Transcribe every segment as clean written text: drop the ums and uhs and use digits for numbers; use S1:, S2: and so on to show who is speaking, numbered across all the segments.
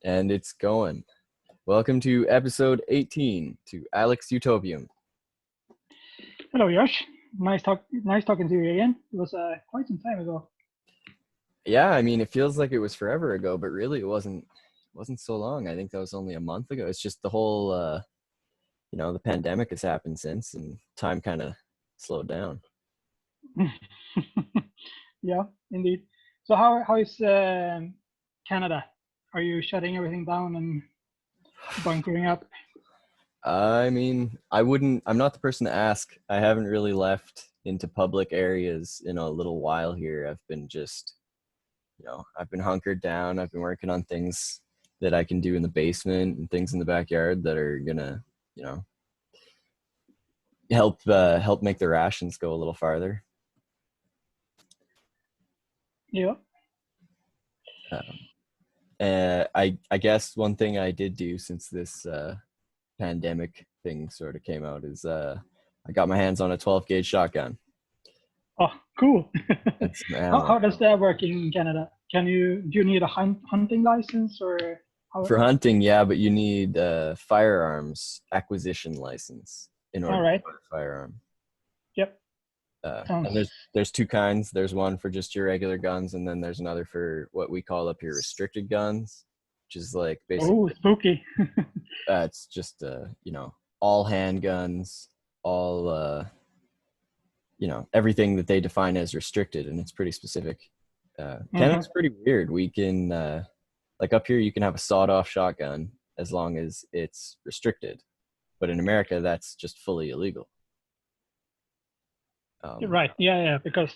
S1: And it's going. Welcome to episode 18 to Alex Utopium.
S2: Hello, Josh. Nice talking to you again. It was quite some time ago.
S1: Yeah, I mean, it feels like it was forever ago, but really it wasn't so long. I think that was only a month ago. It's just the whole the pandemic has happened since and time kind of slowed down.
S2: Yeah, indeed. So how is Canada? Are you shutting everything down and bunkering up?
S1: I mean, I'm not the person to ask. I haven't really left into public areas in a little while here. I've been just, I've been hunkered down. I've been working on things that I can do in the basement and things in the backyard that are gonna, help make the rations go a little farther.
S2: Yeah.
S1: I guess one thing I did do since this pandemic thing sort of came out is I got my hands on a 12 gauge shotgun.
S2: Oh, cool.
S1: And some
S2: How,
S1: ammo.
S2: how does that work in Canada? Do you need a hunting license or how?
S1: For hunting, yeah, but you need a firearms acquisition license in
S2: All
S1: order to
S2: right.
S1: buy a firearm.
S2: Yep.
S1: And
S2: Sounds.
S1: there's two kinds. There's one for just your regular guns, and then there's another for what we call up here restricted guns, which is like
S2: Oh,
S1: basically
S2: spooky.
S1: it's just all handguns, all everything that they define as restricted, and it's pretty specific. Canada's pretty weird. We can like up here you can have a sawed-off shotgun as long as it's restricted, but in America that's just fully illegal.
S2: Right. Yeah. Because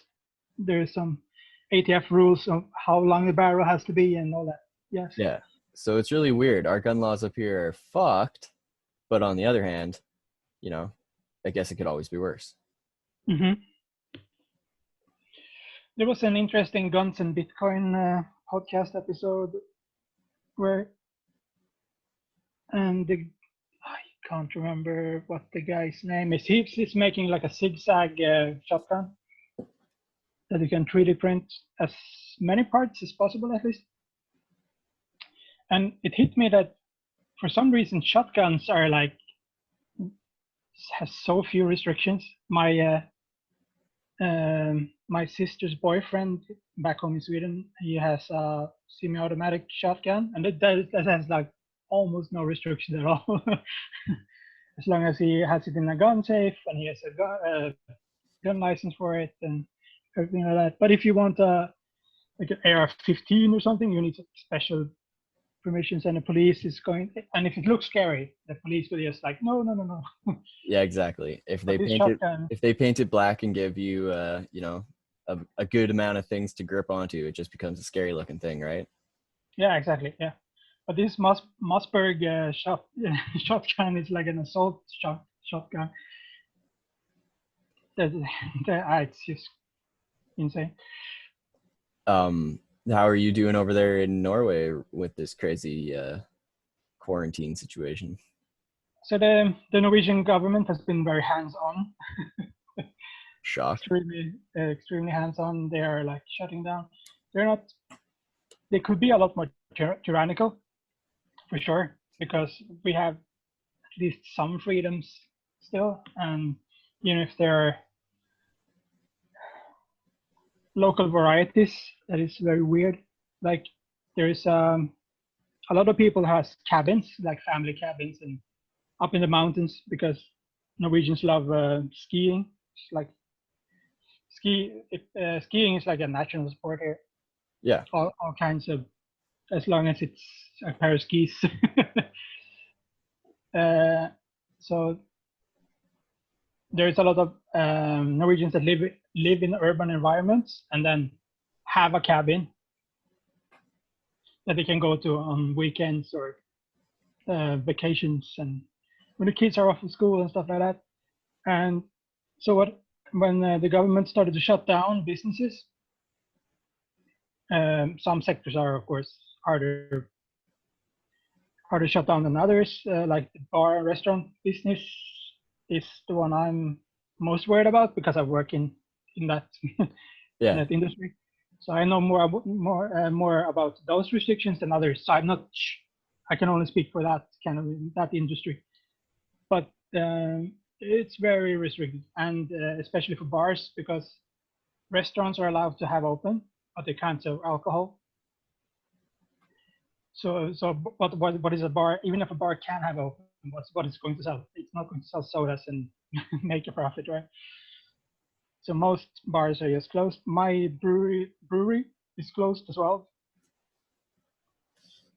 S2: there's some ATF rules of how long the barrel has to be and all that. Yes.
S1: Yeah, so it's really weird. Our gun laws up here are fucked, but on the other hand, I guess it could always be worse.
S2: Mm-hmm. There was an interesting Guns and Bitcoin podcast episode where, and I can't remember what the guy's name is. He's making like a zigzag shotgun that you can 3D print as many parts as possible, at least. And it hit me that for some reason shotguns are like has so few restrictions. My sister's boyfriend back home in Sweden, he has a semi-automatic shotgun, and that has like almost no restrictions at all. As long as he has it in a gun safe and he has a gun license for it and everything like that. But if you want like an AR-15 or something, you need special permissions, and the police is going. And if it looks scary, the police will just like, no.
S1: Yeah, exactly. If they
S2: This
S1: paint
S2: shotgun.
S1: if they paint it black and give you a good amount of things to grip onto, it just becomes a scary looking thing, right?
S2: Yeah, exactly. Yeah. But this Mossberg shotgun is like an assault shotgun. It's just insane.
S1: How are you doing over there in Norway with this crazy quarantine situation?
S2: So the Norwegian government has been very hands-on.
S1: Shocked.
S2: Extremely hands-on. They are like shutting down. They're not. They could be a lot more tyrannical, for sure, because we have at least some freedoms still, and if there are local varieties, that is very weird. Like there's a lot of people has cabins, like family cabins, and up in the mountains because Norwegians love skiing. It's like skiing is like a national sport here.
S1: Yeah.
S2: All kinds of, as long as it's a pair of skis. So there's a lot of Norwegians that live in urban environments and then have a cabin that they can go to on weekends or vacations, and when the kids are off of school and stuff like that. And so when the government started to shut down businesses, some sectors are of course harder shut down than others, like the bar and restaurant business is the one I'm most worried about because I work in that in that industry. So I know more about those restrictions than others. So I'm not I can only speak for that kind of that industry, but it's very restricted, and especially for bars, because restaurants are allowed to have open, but they can't serve alcohol. So what is a bar? Even if a bar can have open, what it's going to sell? It's not going to sell sodas and make a profit, right? So most bars are just closed. My brewery is closed as well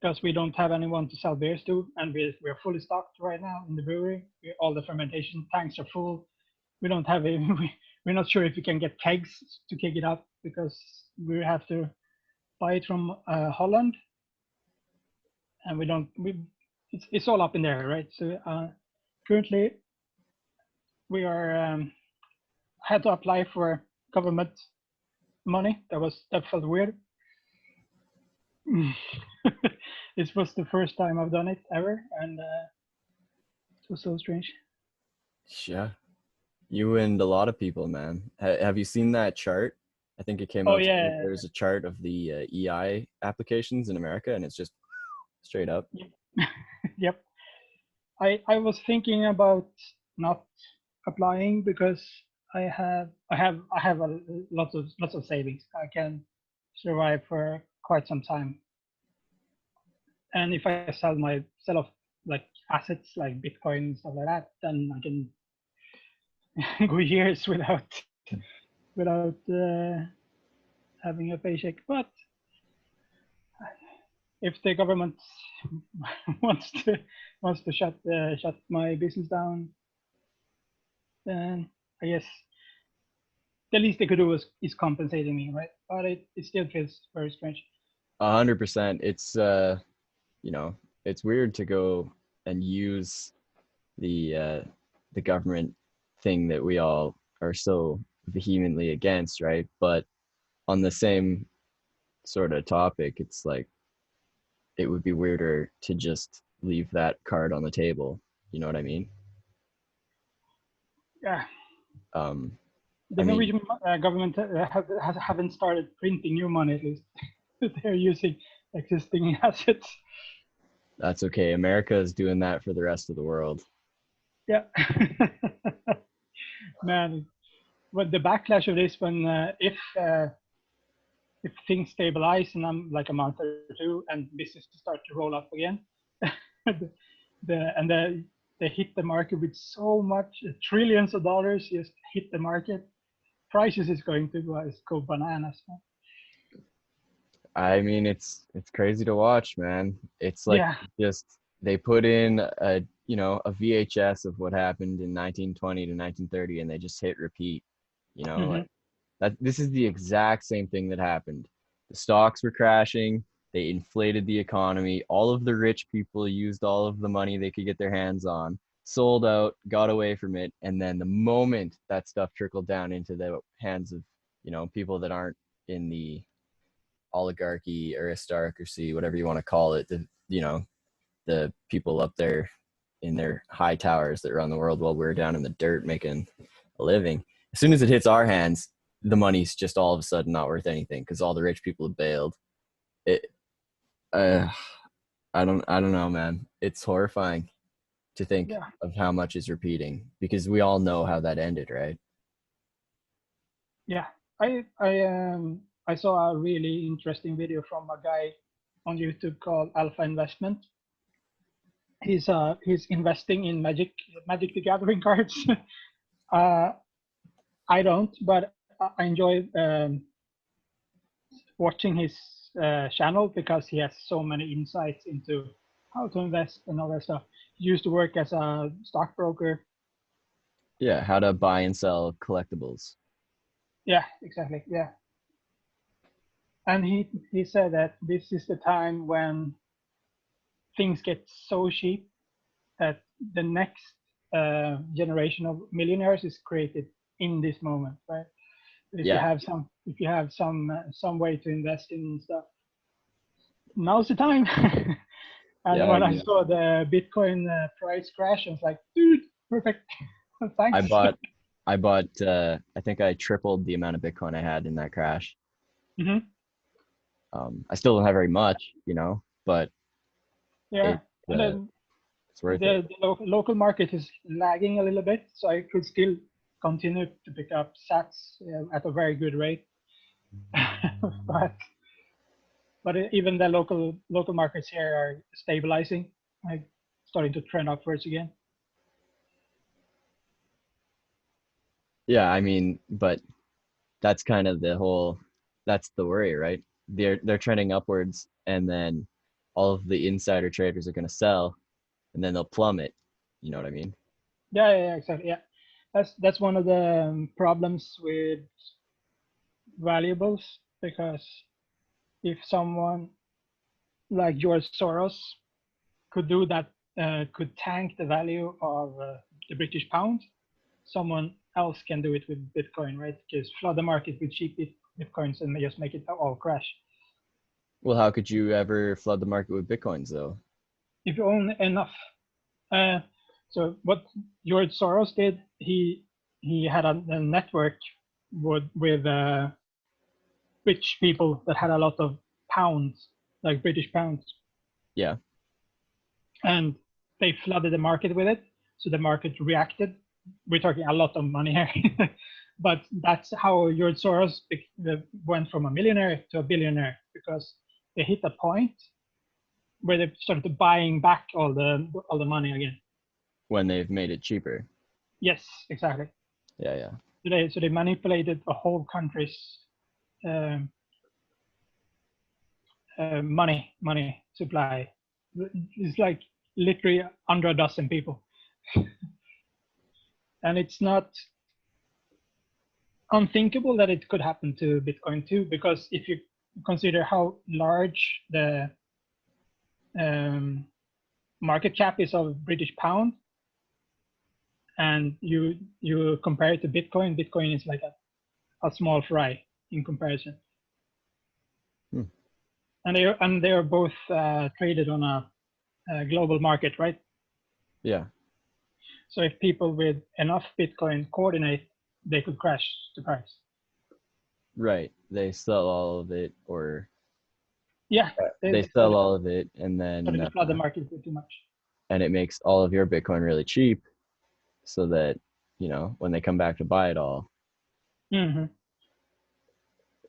S2: because we don't have anyone to sell beers to, and we're fully stocked right now in the brewery. All the fermentation tanks are full. We don't have a, we're not sure if we can get kegs to keg it up because we have to buy it from Holland, and we don't. It's all up in there, right? So currently we are had to apply for government money. That felt weird. This was the first time I've done it ever, and it was so strange.
S1: Yeah, you and a lot of people, man. Have you seen that chart? I think it came
S2: Oh
S1: out today.
S2: yeah,
S1: There's a chart of the EI applications in America, and it's just straight up.
S2: yep. Yep. I was thinking about not applying because I have a lots of savings. I can survive for quite some time, and if I sell off like assets like Bitcoin and stuff like that, then I can go years without having a paycheck. But if the government wants to shut my business down, then I guess the least they could do is compensating me, right? But it still feels very strange.
S1: 100%. It's you know, it's weird to go and use the the government thing that we all are so vehemently against, right? But on the same sort of topic, it's like it would be weirder to just leave that card on the table. You know what I mean?
S2: Yeah,
S1: Um,
S2: the
S1: I mean,
S2: Norwegian government haven't started printing new money at least. They're using existing assets.
S1: that's okay. America is doing that for the rest of the world.
S2: Yeah, man. But the backlash of this, when if things stabilize in like a month or two and businesses start to roll up again, they hit the market with so much trillions of dollars just hit the market. Prices is going to go bananas.
S1: I mean, it's crazy to watch, man. It's like
S2: Yeah.
S1: just they put in a a VHS of what happened in 1920 to 1930, and they just hit repeat.
S2: Hmm.
S1: Like that. This is the exact same thing that happened. The stocks were crashing. They inflated the economy. All of the rich people used all of the money they could get their hands on, sold out, got away from it, and then the moment that stuff trickled down into the hands of people that aren't in the oligarchy, aristocracy, whatever you want to call it, the people up there in their high towers that run the world while we're down in the dirt making a living. As soon as it hits our hands, the money's just all of a sudden not worth anything because all the rich people have bailed. It, uh, I don't know, man. It's horrifying to think
S2: Yeah.
S1: of how much is repeating because we all know how that ended, right?
S2: Yeah. I saw a really interesting video from a guy on YouTube called Alpha Investment. He's investing in Magic the Gathering cards. uh, I don't, but I enjoy watching his channel because he has so many insights into how to invest and all that stuff. He used to work as a stockbroker.
S1: Yeah, how to buy and sell collectibles.
S2: Yeah, exactly. Yeah, and he said that this is the time when things get so cheap that the next generation of millionaires is created in this moment, right?
S1: Yeah,
S2: If you have some way to invest in stuff, now's the time. And
S1: yeah. I
S2: when I
S1: mean,
S2: saw the Bitcoin price crash, I was like, dude, perfect.
S1: I
S2: Thanks.
S1: bought I bought I think I tripled the amount of Bitcoin I had in that crash.
S2: Hmm.
S1: I still don't have very much, but
S2: Yeah,
S1: it
S2: and
S1: uh,
S2: then
S1: it's worth it.
S2: the local market is lagging a little bit, so I could still continue to pick up sats at a very good rate. but even the local markets here are stabilizing, like starting to trend upwards again.
S1: Yeah, I mean, but that's kind of the whole, that's the worry, right? They're trending upwards, and then all of the insider traders are going to sell, and then they'll plummet. You know what I mean?
S2: Yeah, yeah, yeah, exactly. Yeah, that's one of the problems with valuables, because if someone like George Soros could do that, could tank the value of the British pound, someone else can do it with Bitcoin, right? Just flood the market with cheap Bitcoins and just make it all crash.
S1: Well, how could you ever flood the market with Bitcoins though?
S2: If you own enough. Uh, so what George Soros did, he had a network with rich people that had a lot of pounds, like British pounds,
S1: Yeah.
S2: and they flooded the market with it. So the market reacted. We're talking a lot of money here, but that's how George Soros went from a millionaire to a billionaire, because they hit a point where they started buying back all the money again.
S1: When they've made it cheaper.
S2: Yes, exactly.
S1: Yeah, yeah.
S2: So they manipulated a whole country's um, money supply. It's like literally under a dozen people, and it's not unthinkable that it could happen to Bitcoin too, because if you consider how large the um, market cap is of British pound, and you compare it to Bitcoin, Bitcoin is like a small fry in comparison.
S1: Hmm.
S2: And they are both traded on a global market, right?
S1: Yeah.
S2: So if people with enough Bitcoin coordinate, they could crash the price.
S1: Right. They sell all of it, or
S2: Yeah, they,
S1: they
S2: they
S1: sell all of it, and
S2: started
S1: then
S2: to flood the market with too much.
S1: and it makes all of your Bitcoin really cheap, so that when they come back to buy it all.
S2: Hmm.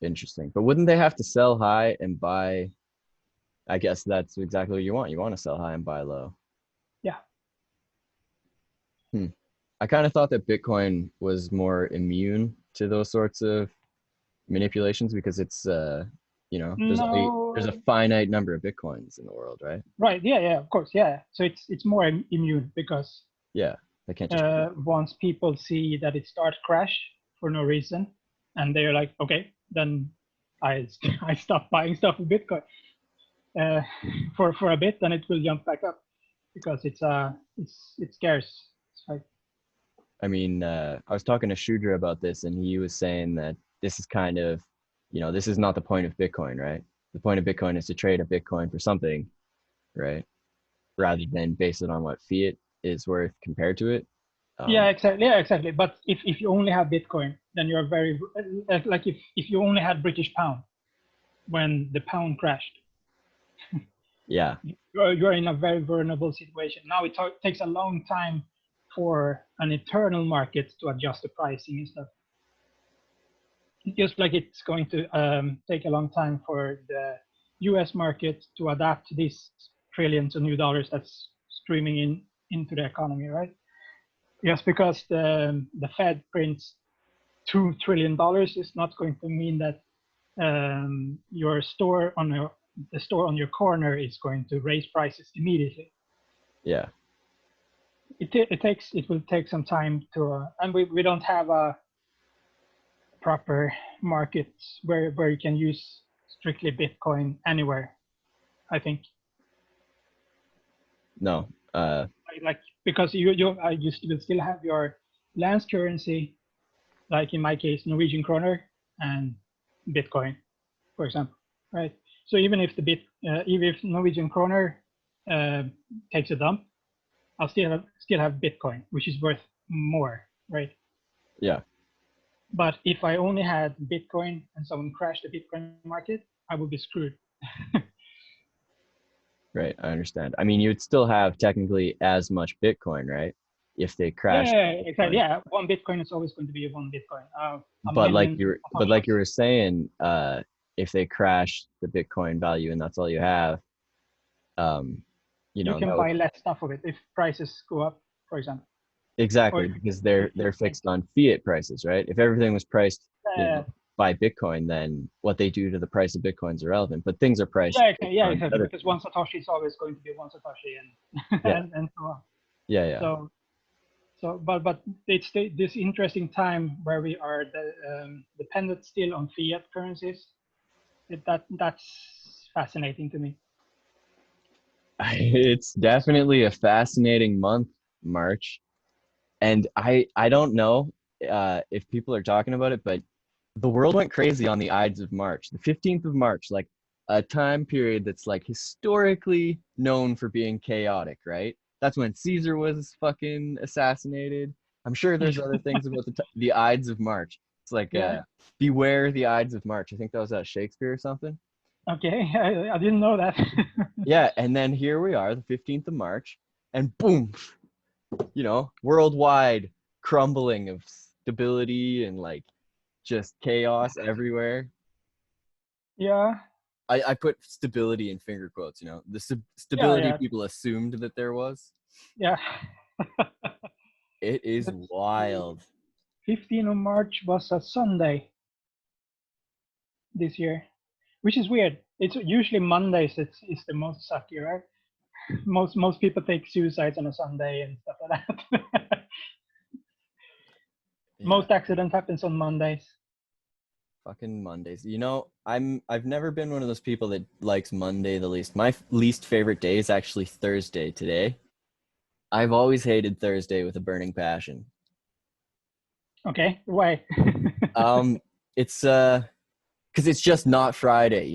S1: Interesting. But wouldn't they have to sell high and buy? I guess that's exactly what you want. You want to sell high and buy low.
S2: Yeah.
S1: Hmm. I kind of thought that Bitcoin was more immune to those sorts of manipulations because it's there's a
S2: No.
S1: finite number of Bitcoins in the world, right?
S2: Right. Yeah. Yeah. Of course. Yeah. So it's more immune, because
S1: Yeah. They can't just
S2: once people see that it starts crash for no reason, and they're like, okay, then I I stop buying stuff with Bitcoin uh, for a bit, then it will jump back up, because it's scarce. It's like,
S1: I mean, I was talking to Shudra about this, and he was saying that this is kind of, this is not the point of Bitcoin, right? The point of Bitcoin is to trade a Bitcoin for something, right? Rather than base it on what fiat is worth compared to it.
S2: yeah,
S1: Um,
S2: exactly. Yeah, exactly. But if you only have Bitcoin, then you're very like if you only had British pound when the pound crashed,
S1: yeah,
S2: you're in a very vulnerable situation. Now it takes a long time for an internal market to adjust the pricing and stuff. Just like it's going to take a long time for the U.S. market to adapt to these trillions of new dollars that's streaming into the economy, right? Just because the Fed prints $2 trillion is not going to mean that your store on the store on your corner is going to raise prices immediately.
S1: yeah.
S2: It will take some time to, and we don't have a proper market where you can use strictly Bitcoin anywhere. I think
S1: No,
S2: like because you will still have your lands currency, like in my case Norwegian kroner and Bitcoin, for example, right? So even if even if Norwegian kroner uh, takes a dump, I'll still have Bitcoin, which is worth more, right?
S1: yeah.
S2: But if I only had Bitcoin and someone crashed the Bitcoin market, I would be screwed.
S1: Right, I understand. I mean, you'd still have technically as much Bitcoin, right? If they
S2: Yeah,
S1: crashed
S2: yeah, exactly.
S1: Bitcoin.
S2: Yeah, one Bitcoin is always going to be one Bitcoin. A
S1: But like
S2: million
S1: you were, but like you
S2: Satoshis.
S1: were saying, if they crash the Bitcoin value and that's all you have, um,
S2: You
S1: that
S2: can
S1: would
S2: buy less stuff of it if prices go up, for example, or
S1: exactly
S2: if
S1: because
S2: if you
S1: they're
S2: shrink.
S1: fixed on fiat prices, right? If everything was priced,
S2: Uh,
S1: by Bitcoin, then what they do to the price of Bitcoin is irrelevant. But things are priced based
S2: yeah,
S1: on
S2: exactly.
S1: other
S2: Because
S1: things.
S2: one Satoshi is always going to be one Satoshi, and
S1: Yeah,
S2: and so on.
S1: yeah, yeah.
S2: So but it's this interesting time where we are dependent still on fiat currencies. That's fascinating to me.
S1: It's definitely a fascinating month, March. And I don't know if people are talking about it, but the world went crazy on the Ides of March, the 15th of March, like a time period that's like historically known for being chaotic, right? That's when Caesar was fucking assassinated. I'm sure there's other things about the Ides of March. It's like
S2: Yeah.
S1: beware the Ides of March. I think that was Shakespeare or something.
S2: Okay. I didn't know that.
S1: Yeah, and then here we are, the 15th of March, and boom, worldwide crumbling of stability and like just chaos everywhere.
S2: Yeah.
S1: I put stability in finger quotes, the
S2: Yeah.
S1: stability
S2: Yeah.
S1: people assumed that there was.
S2: Yeah.
S1: It is
S2: Let's see.
S1: wild.
S2: 15th of March was a Sunday this year, which is weird. It's usually Mondays. It's the most sucky, right? Most people take suicides on a Sunday and stuff like that.
S1: Yeah,
S2: Most accidents happens on Mondays.
S1: fucking Mondays. I've never been one of those people that likes Monday the least. My least favorite day is actually Thursday today. I've always hated Thursday with a burning passion.
S2: Okay, why?
S1: Um, it's because it's just not Friday.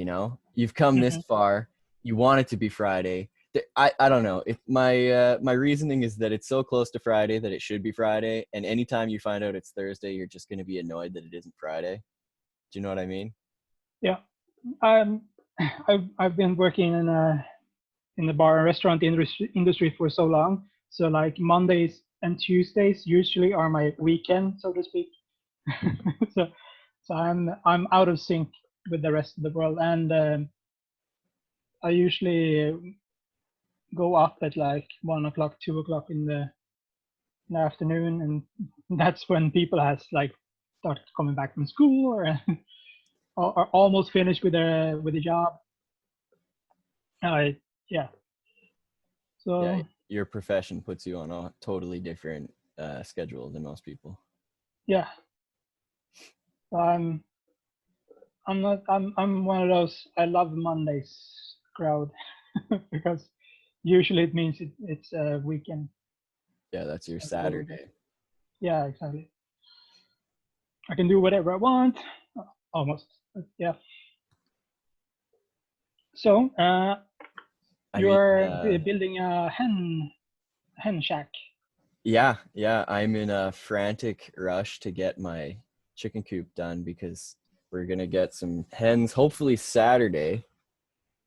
S1: You've come this
S2: Mhm.
S1: far. You want it to be Friday. I don't know. If my reasoning is that it's so close to Friday that it should be Friday, and anytime you find out it's Thursday, you're just going to be annoyed that it isn't Friday. Do you know what I mean?
S2: Yeah, um, I've been working in the bar and restaurant industry for so long. So like Mondays and Tuesdays usually are my weekend, so to speak. so I'm out of sync with the rest of the world, and I usually go up at like 1 o'clock, 2 o'clock in the afternoon, and that's when people has like started coming back from school or almost finished with the job. Yeah.
S1: Yeah,
S2: So
S1: your profession puts you on a totally different schedule than most people.
S2: yeah, I'm I'm not I'm one of those I love Mondays crowd because usually it means it's a weekend.
S1: Yeah, that's your
S2: So it's a little bit.
S1: Saturday.
S2: Yeah, exactly. I can do whatever I want, almost. But yeah. So
S1: I mean,
S2: you're building a hen shack.
S1: yeah, I'm in a frantic rush to get my chicken coop done because we're gonna get some hens hopefully Saturday,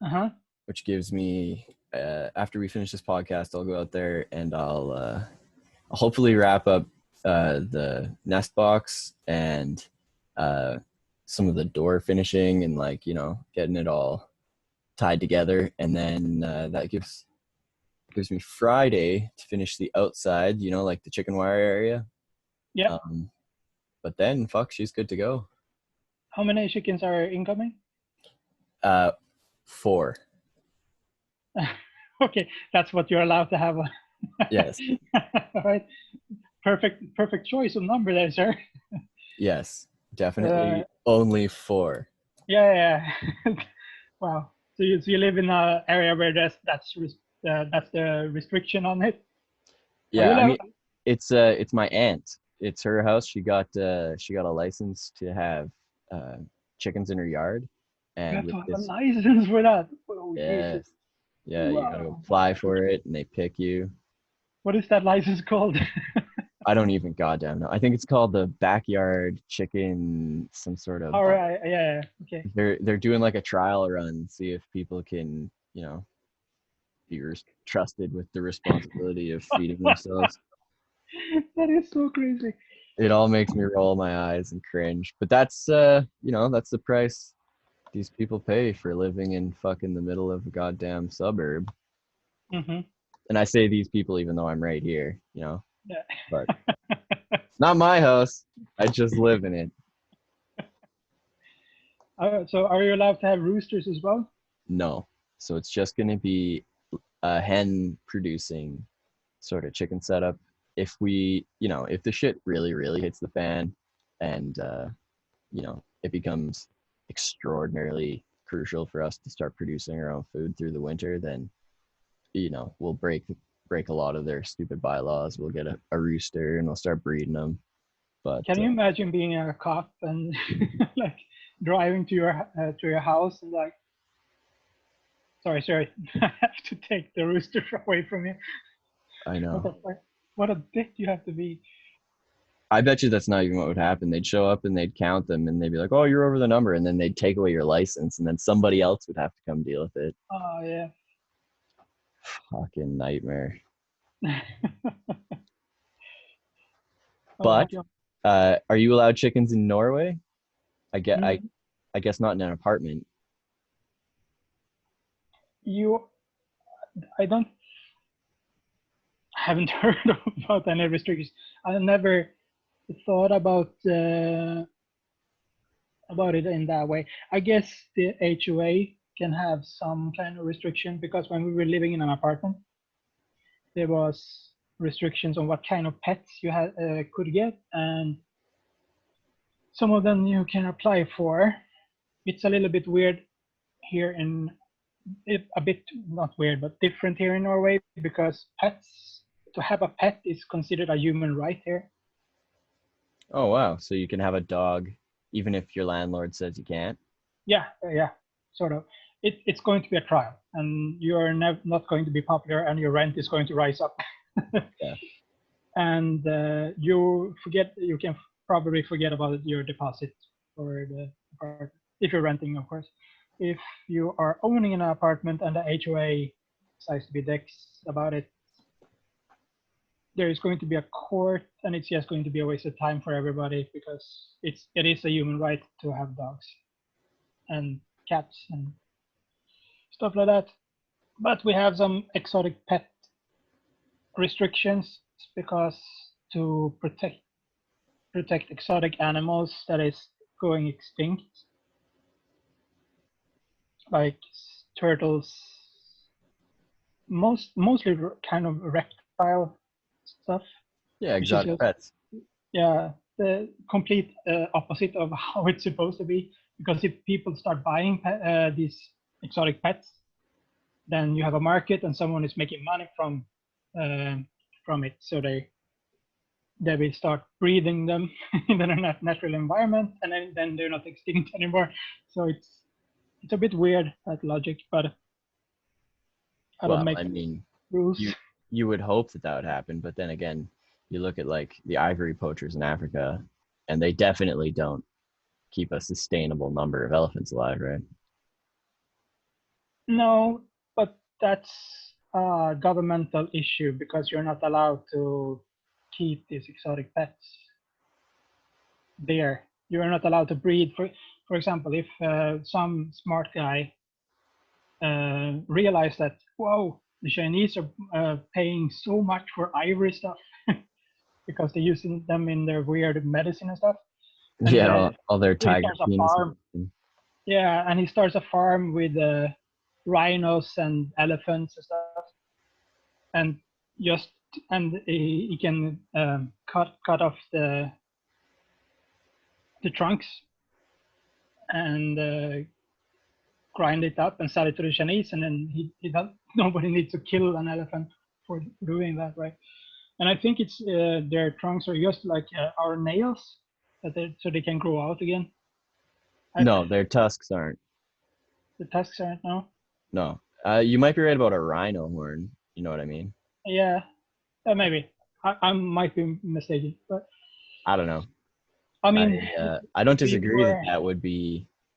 S2: Uh huh.
S1: which gives me after we finish this podcast, I'll go out there and I'll hopefully wrap up the nest box and uh, some of the door finishing and like getting it all tied together, and then that gives me Friday to finish the outside, like the chicken wire area.
S2: Yeah.
S1: Um, but then, fuck, she's good to go.
S2: How many chickens are incoming?
S1: Uh, 4.
S2: Okay, that's what you're allowed to have.
S1: Yes,
S2: Right. Perfect choice of number there, sir.
S1: yes,
S2: Uh,
S1: definitely only 4.
S2: yeah, yeah. Wow. So you live in an area where that's the restriction on it. Are you
S1: Yeah, I
S2: allowed?
S1: mean, it's my aunt. It's her house. She got a license to have uh, chickens in her yard,
S2: You
S1: and
S2: have
S1: with
S2: to have a
S1: this,
S2: license for that. Oh Jesus.
S1: yes, yeah, you gotta
S2: Wow.
S1: apply for it, and they pick you.
S2: What is that license called?
S1: I don't even goddamn know. I think it's called the backyard chicken, some sort of.
S2: All right. Yeah. Yeah. Okay.
S1: They're doing like a trial run, see if people can, be trusted with the responsibility of feeding themselves.
S2: That is so crazy.
S1: It all makes me roll my eyes and cringe. But that's that's the price these people pay for living in fucking the middle of a goddamn suburb.
S2: Hmm.
S1: And I say these people even though I'm right here,
S2: Yeah.
S1: but it's not my house. I just live in it.
S2: So are you allowed to have roosters as well?
S1: No. So it's just going to be a hen producing sort of chicken setup. If the shit really, really hits the fan and, it becomes extraordinarily crucial for us to start producing our own food through the winter, then, we'll break a lot of their stupid bylaws. We'll get a rooster and we'll start breeding them. But
S2: Can you imagine being a cop and like driving to your house and like, sorry, I have to take the rooster away from you.
S1: I
S2: What
S1: know.
S2: the fuck? What a dick you have to be.
S1: I bet you that's not even what would happen. They'd show up and they'd count them and they'd be like, "Oh, you're over the number," and then they'd take away your license, and then somebody else would have to come deal with it.
S2: Oh yeah.
S1: Fucking nightmare.
S2: Oh,
S1: But
S2: what you?
S1: are you allowed chickens in Norway? I get. I
S2: Mm,
S1: I guess not in an apartment.
S2: you, I don't, haven't heard about any restrictions. I never thought about it in that way. I guess the HOA can have some kind of restriction because when we were living in an apartment, there was restrictions on what kind of pets you could get, and some of them you can apply for. It's a little bit weird here in a bit not weird but different here in Norway because pets to have a pet is considered a human right here.
S1: Oh wow! So you can have a dog even if your landlord says you can't.
S2: Yeah, sort of. It's going to be a trial, and you're not going to be popular, and your rent is going to rise up.
S1: Yeah.
S2: And you can probably forget about your deposit for the apartment if you're renting, of course. If you are owning an apartment and the HOA decides to be dicks about it, there is going to be a court, and it's just going to be a waste of time for everybody because it is a human right to have dogs and cats and stuff like that. But we have some exotic pet restrictions because to protect exotic animals that is going extinct, like turtles, mostly kind of reptile stuff,
S1: Yeah,
S2: which is
S1: exotic
S2: just
S1: pets.
S2: yeah the complete opposite of how it's supposed to be. Because if people start buying these exotic pets, then you have a market and someone is making money uh, from it. So they will start breeding them in their natural environment, and then they're not extinct anymore. So it's a bit weird that logic, but I don't
S1: Well,
S2: make
S1: I mean,
S2: rules.
S1: you you would hope that would happen, but then again, you look at like the ivory poachers in Africa, and they definitely don't keep a sustainable number of elephants alive, right?
S2: No, but that's a governmental issue because you're not allowed to keep these exotic pets there. You're not allowed to breed. For example, if some smart guy realize that, whoa, the Chinese are paying so much for ivory stuff because they're using them in their weird medicine and stuff. And
S1: Yeah, all their
S2: he
S1: tiger
S2: starts a
S1: penis.
S2: farm. Yeah, and he starts a farm with rhinos and elephants and stuff, and just and he can cut off the trunks and grind it up and sell it to the Chinese, and then he does, nobody needs to kill an elephant for doing that, right? And I think it's their trunks are just like our nails, so they can grow out again.
S1: No, their tusks aren't.
S2: The tusks aren't now.
S1: No. You might be right about a rhino horn. You know what I mean?
S2: Yeah, maybe I might be mistaken, but
S1: I don't know.
S2: I
S1: I
S2: mean,
S1: I don't
S2: we
S1: disagree that
S2: were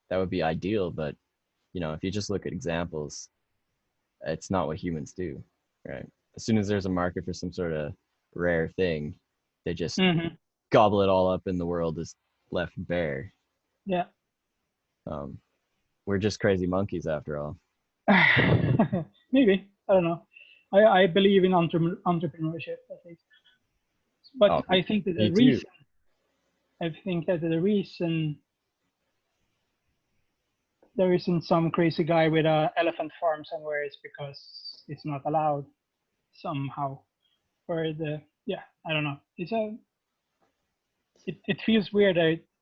S1: that would be ideal, but if you just look at examples, it's not what humans do, right? As soon as there's a market for some sort of rare thing, they just
S2: Hmm.
S1: gobble it all up, and the world is left bare.
S2: Yeah.
S1: Um, we're just crazy monkeys after all.
S2: Maybe, I don't know. I believe in entrepreneurship at least, but
S1: Oh,
S2: I think that
S1: me too.
S2: the reason there isn't some crazy guy with a elephant farm somewhere is because it's not allowed somehow. Or the yeah, I don't know. It feels weird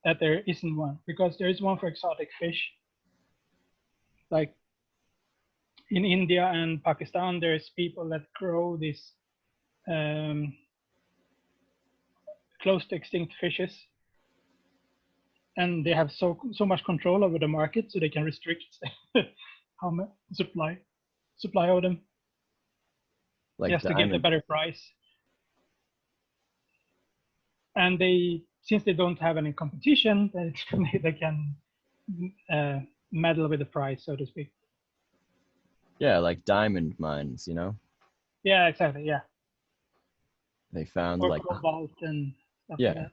S2: that there isn't one, because there is one for exotic fish. Like in India and Pakistan, there's people that grow these um, close to extinct fishes, and they have so much control over the market, so they can restrict how much supply of them
S1: Like
S2: just to get a
S1: diamond.
S2: better price. And they, since they don't have any competition, they can uh, meddle with the price, so to speak.
S1: Yeah, like diamond mines, you know?
S2: Yeah, exactly. Yeah,
S1: They found
S2: or
S1: like,
S2: cobalt and stuff like
S1: yeah,
S2: that.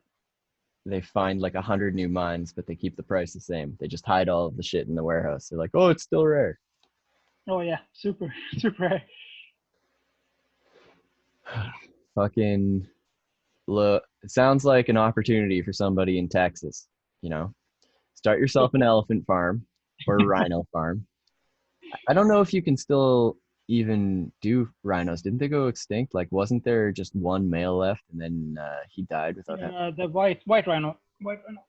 S1: they find like 100 new mines, but they keep the price the same. They just hide all of the shit in the warehouse. They're like, oh, it's still rare.
S2: Oh yeah, super, super.
S1: Fucking look, it sounds like an opportunity for somebody in Texas, you know? Start yourself an elephant farm or a rhino farm. I don't know if you can still even do rhinos. Didn't they go extinct? Like, wasn't there just one male left, and then he died without having?
S2: Yeah, the white rhino, white rhino.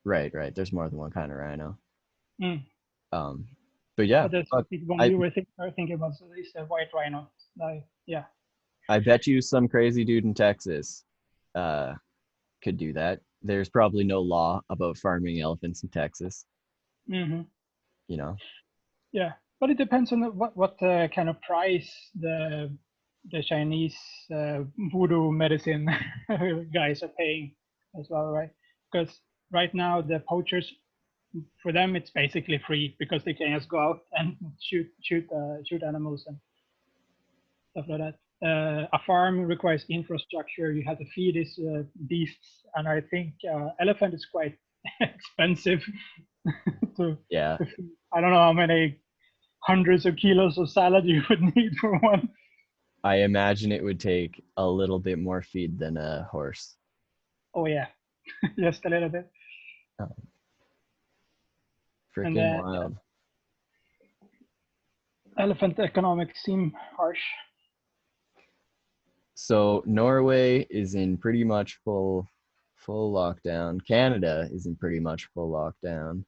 S1: Right, right. There's more than one kind of rhino.
S2: Mm.
S1: Um, but yeah,
S2: But that's
S1: fuck,
S2: the one
S1: I
S2: you were thinking about. So is the white rhino. Like, yeah.
S1: I bet you some crazy dude in Texas uh, could do that. There's probably no law about farming elephants in Texas,
S2: Hmm.
S1: you know.
S2: Yeah, but it depends on what kind of price the Chinese voodoo medicine guys are paying as well, right? Because right now the poachers, for them it's basically free, because they can just go out and shoot animals and stuff like that. A farm requires infrastructure. You have to feed these beasts, and I think elephant is quite expensive to,
S1: Yeah,
S2: to feed. I don't know how many hundreds of kilos of salad you would need for one.
S1: I imagine it would take a little bit more feed than a horse.
S2: Oh yeah, just a little bit.
S1: Oh,
S2: And
S1: freaking
S2: the
S1: wild.
S2: elephant economics seem harsh.
S1: So Norway is in pretty much full lockdown. Canada is in pretty much full lockdown.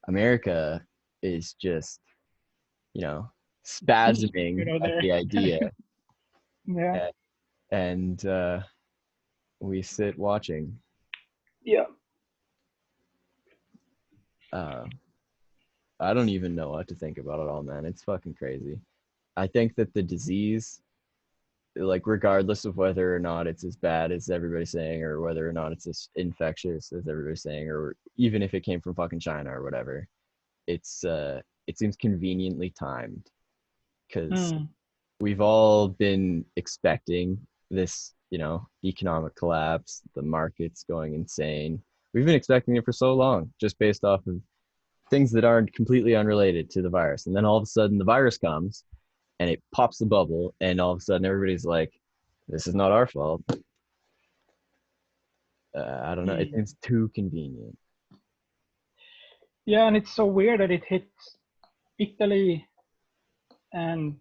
S1: America is just, you know,
S2: You
S1: spasming
S2: know
S1: at
S2: there.
S1: the idea,
S2: Yeah.
S1: a- and we sit watching.
S2: Yeah.
S1: Uh, I don't even know what to think about it all, man. It's fucking crazy. I think that the disease, like, regardless of whether or not it's as bad as everybody's saying, or whether or not it's as infectious as everybody's saying, or even if it came from fucking China or whatever, it seems conveniently timed, because
S2: Mm.
S1: we've all been expecting this, economic collapse, the markets going insane. We've been expecting it for so long, just based off of things that aren't completely unrelated to the virus. And then all of a sudden the virus comes and it pops the bubble, and all of a sudden everybody's like, this is not our fault. I don't know. It
S2: Mm.
S1: seems too convenient.
S2: Yeah, and it's so weird that it hits Italy and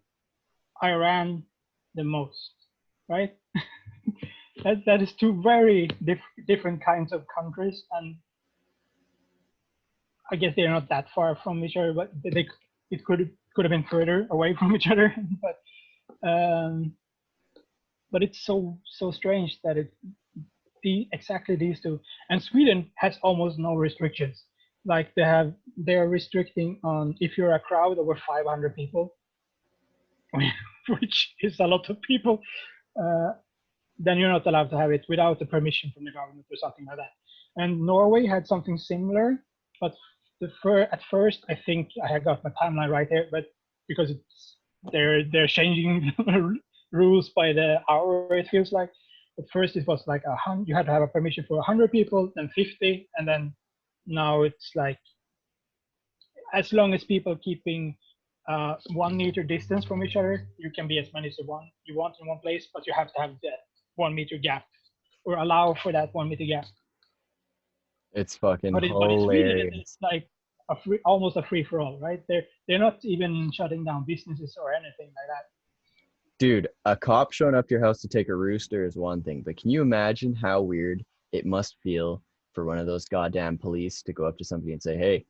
S2: Iran the most, right? That is two very different kinds of countries, and I guess they're not that far from each other, but it could have been further away from each other. Um, but it's so strange that exactly these two. And Sweden has almost no restrictions. Like they're restricting on if you're a crowd over 500 people, which is a lot of people. Uh, then you're not allowed to have it without the permission from the government or something like that. And Norway had something similar, but at first I think I had got my timeline right here, but because it's they're changing rules by the hour. It feels like at first it was like you had to have a permission for 100 people, then 50, and then now it's like as long as people keeping 1 meter distance from each other, you can be as many as you want in one place, but you have to have that 1 meter gap or allow for that 1 meter gap.
S1: It's fucking
S2: But in Sweden,
S1: hilarious.
S2: it's like almost a free for all, right? They're not even shutting down businesses or anything like that.
S1: Dude, a cop showing up to your house to take a rooster is one thing, but can you imagine how weird it must feel for one of those goddamn police to go up to somebody and say, "Hey,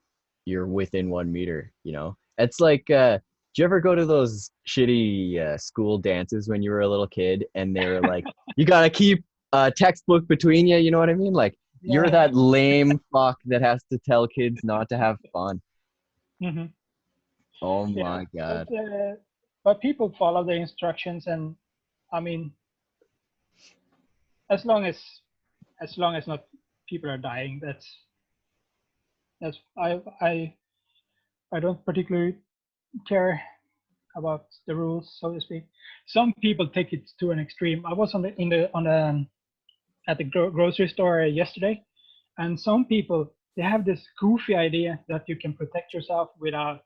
S1: you're within 1 meter," you know? It's like, do you ever go to those shitty school dances when you were a little kid and they were like, you gotta keep a textbook between you, you know what I mean? Like, you're
S2: Yeah.
S1: that lame fuck that has to tell kids not to have fun.
S2: Hmm.
S1: Oh
S2: Yeah.
S1: my God.
S2: But people follow the instructions, and I mean, as long as not people are dying, that's I don't particularly care about the rules, so to speak. Some people take it to an extreme. I was on the at the grocery store yesterday, and some people they have this goofy idea that you can protect yourself with a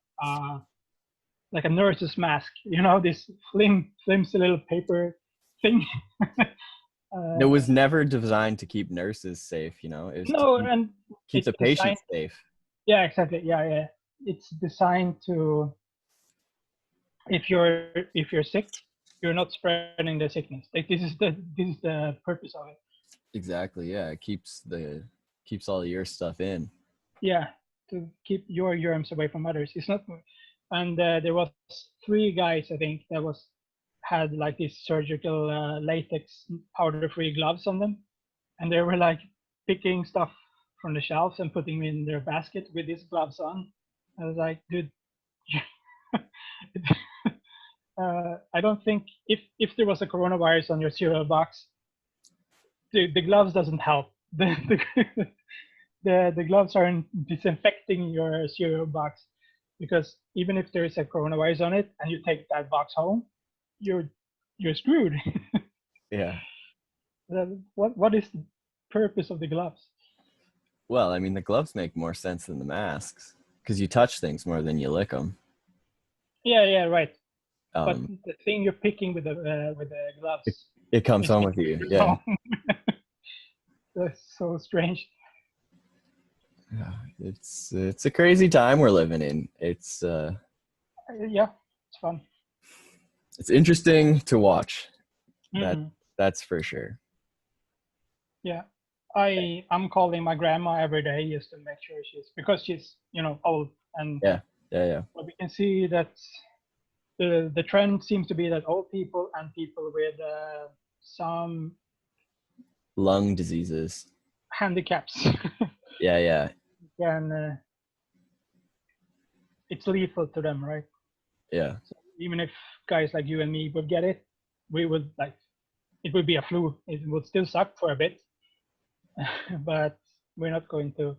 S2: like a nurse's mask, this flimsy little paper thing.
S1: It
S2: uh,
S1: was never designed to keep nurses safe, you know? It was to
S2: no, and
S1: keep
S2: it's
S1: the patient
S2: designed.
S1: safe.
S2: Yeah, exactly. Yeah, yeah. It's designed to if you're sick, you're not spreading the sickness. Like this is the purpose of it.
S1: Exactly. Yeah, it keeps all your stuff in.
S2: Yeah, to keep your germs away from others. It's not, and there was 3 guys I think that was had like these surgical latex powder-free gloves on them, and they were like picking stuff from the shelves and putting them in their basket with these gloves on. I was like, dude, I don't think if there was a coronavirus on your cereal box, the gloves doesn't help. The gloves aren't disinfecting your cereal box, because even if there is a coronavirus on it and you take that box home, you're you're screwed.
S1: Yeah.
S2: What is the purpose of the gloves?
S1: Well, I mean, the gloves make more sense than the masks because you touch things more than you lick them.
S2: Yeah, yeah, right. But
S1: Um,
S2: the thing you're picking with the
S1: it,
S2: gloves
S1: it comes
S2: is
S1: home
S2: going
S1: with you.
S2: to your
S1: Yeah.
S2: home. That's so strange.
S1: Yeah. It's a crazy time we're living in.
S2: Yeah, it's fun.
S1: It's interesting to watch. That
S2: Hmm.
S1: that's for sure.
S2: Yeah, I'm calling my grandma every day just to make sure because she's old, and
S1: Yeah. Yeah. Yeah.
S2: what we can see that the trend seems to be that old people and people with some
S1: Lung diseases.
S2: handicaps
S1: Yeah. Yeah.
S2: can it's lethal to them, right?
S1: Yeah.
S2: So even if guys like you and me would get it, we would like it would be a flu. It would still suck for a bit, but we're not going to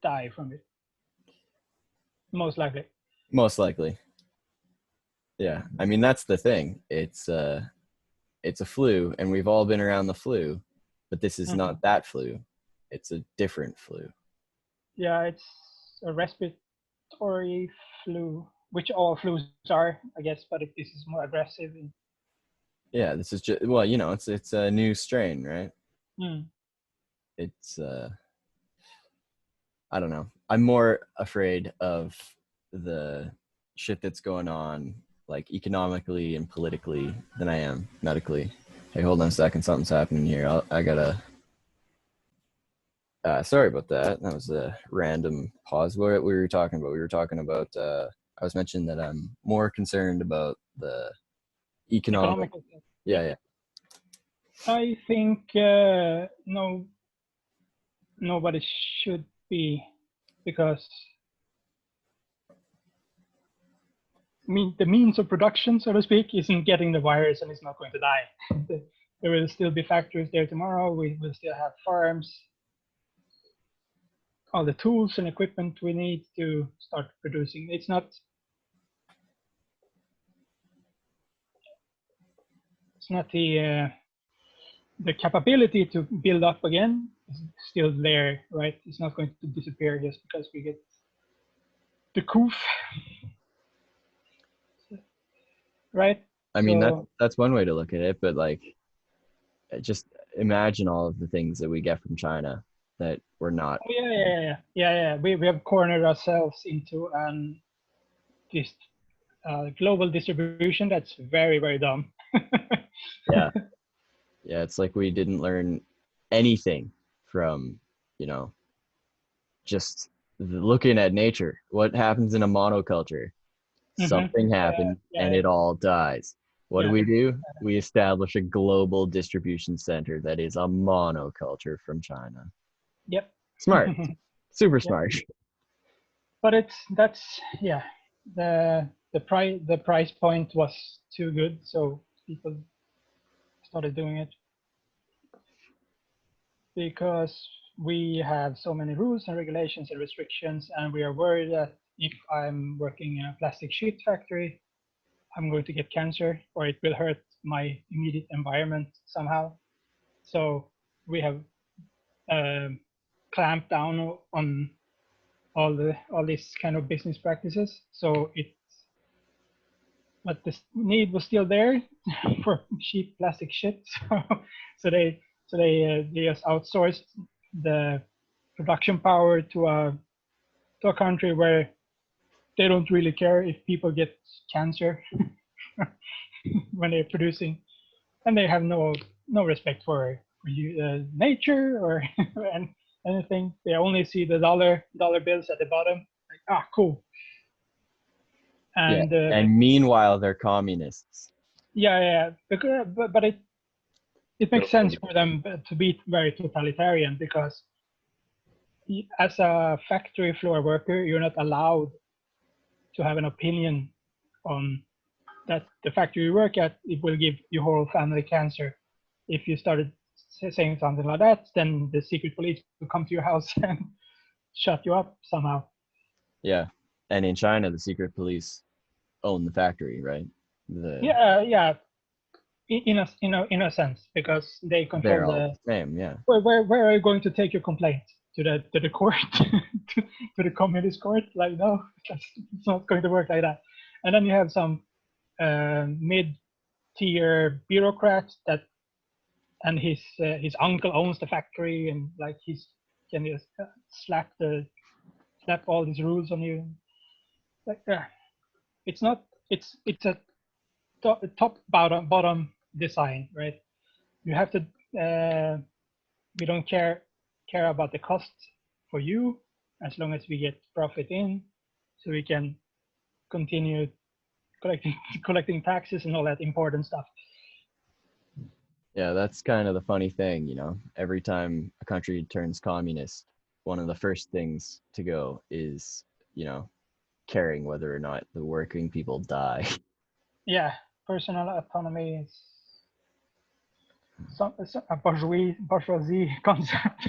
S2: die from it, most likely.
S1: Most likely. Yeah. I mean, that's the thing. It's a flu, and we've all been around the flu, but this is
S2: Hmm.
S1: not that flu. It's a different flu.
S2: Yeah, it's a respiratory flu, which all flus are, I guess, but if this is more aggressive.
S1: Yeah, this is just well, you know, it's a new strain, right?
S2: Hmm.
S1: It's I don't know. I'm more afraid of the shit that's going on, like economically and politically, than I am medically. Hey, hold on a second. Something's happening here. I gotta. Sorry about that. That was a random pause. What we were talking about? We were talking about. I was mentioning that I'm more concerned about the economic.
S2: Economical thing.
S1: Yeah,
S2: Yeah,
S1: yeah.
S2: I think no, nobody should be, because the means of production, so to speak, isn't getting the virus and it's not going to die. There will still be factories there tomorrow. We will still have farms, all the tools and equipment we need to start producing. It's not not the capability to build up again is still there, right? It's not going to disappear just because we get the coup, right?
S1: I mean,
S2: So
S1: that's one way to look at it, but like, just imagine all of the things that we get from China that we're not.
S2: yeah. We have cornered ourselves into this global distribution that's very, very dumb.
S1: Yeah, yeah. It's like we didn't learn anything from, you know, just looking at nature. What happens in a monoculture? Something happens and
S2: Yeah,
S1: it all dies. What
S2: yeah,
S1: do? We establish a global distribution center that is a monoculture from China.
S2: yep,
S1: Smart, super
S2: yep.
S1: smart.
S2: But that's yeah. The price point was too good, so people started doing it because we have so many rules and regulations and restrictions, and we are worried that if I'm working in a plastic sheet factory, I'm going to get cancer or it will hurt my immediate environment somehow. So we have um, clamped down on all these kind of business practices. So but the need was still there for cheap plastic shit. So they they just outsourced the production power to a country where they don't really care if people get cancer when they're producing, and they have no respect for nature or and anything. They only see the dollar bills at the bottom. Like, ah, cool.
S1: Yeah.
S2: And
S1: And meanwhile, they're communists.
S2: yeah, because, but it makes
S1: Built
S2: sense
S1: in.
S2: for them to be very totalitarian because as a factory floor worker, you're not allowed to have an opinion on that the factory you work at. It will give your whole family cancer. If you started saying something like that, then the secret police will come to your house and shut you up somehow.
S1: Yeah. And in China, the secret police own the factory, right? The
S2: Yeah, in a sense because they control
S1: they're all
S2: the
S1: the same. Yeah.
S2: where are you going to take your complaint to the court to the communist court? Like no, it's not going to work like that. And then you have some mid-tier bureaucrat that and his uncle owns the factory and like he's can just slap all these rules on you. Like it's not it's a top bottom design, right? You have to we don't care about the cost for you as long as we get profit in, so we can continue collecting collecting taxes and all that important stuff.
S1: Yeah, that's kind of the funny thing, you know. Every time a country turns communist, one of the first things to go is, you know, caring whether or not the working people die.
S2: Yeah, personal autonomy is a bourgeoisie concept.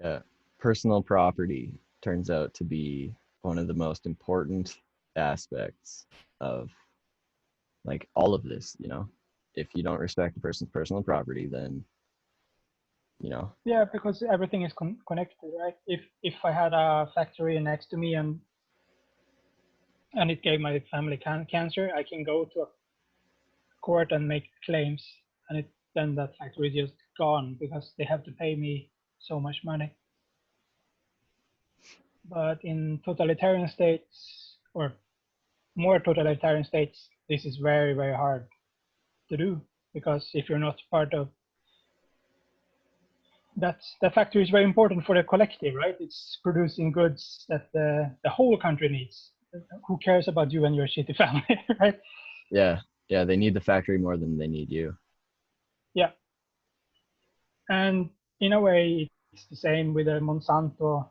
S1: Yeah. Personal property turns out to be one of the most important aspects of like all of this, you know. If you don't respect a person's personal property, then, you know,
S2: Yeah, because everything is connected, right? If I had a factory next to me and it gave my family cancer, I can go to a court and make claims, and then that factory is just gone because they have to pay me so much money. But in totalitarian states or more totalitarian states, this is very, very hard to do because if you're not part of the factory is very important for the collective, right? It's producing goods that the whole country needs. Who cares about you and your shitty family, right?
S1: yeah, yeah, they need the factory more than they need you.
S2: Yeah. And in a way, it's the same with the Monsanto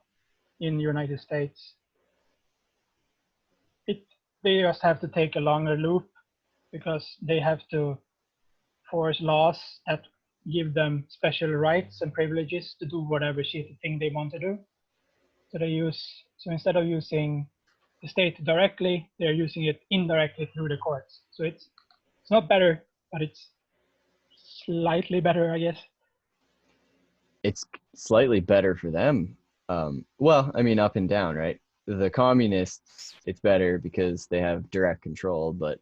S2: in the United States. It They just have to take a longer loop because they have to force laws that give them special rights and privileges to do whatever shitty thing they want to do. So instead of using the state directly, they're using it indirectly through the courts. So It's not better, but it's slightly better, I guess.
S1: It's slightly better for them. Well, I mean, up and down, right? The communists, it's better because they have direct control, but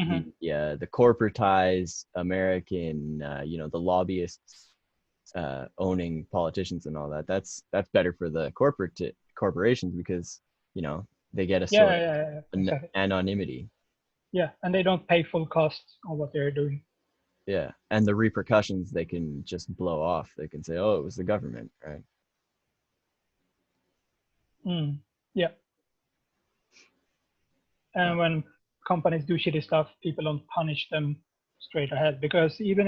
S2: Hmm.
S1: the corporatized American, the lobbyists owning politicians and all that. That's better for the corporations because you know they get a
S2: Yeah,
S1: sort of
S2: yeah, yeah, exactly.
S1: anonymity.
S2: Yeah, and they don't pay full cost on what they're doing.
S1: Yeah, and the repercussions they can just blow off. They can say, "Oh, it was the government," right?
S2: Mm. Yeah,
S1: Uh,
S2: and when companies do shitty stuff, people don't punish them straight ahead because even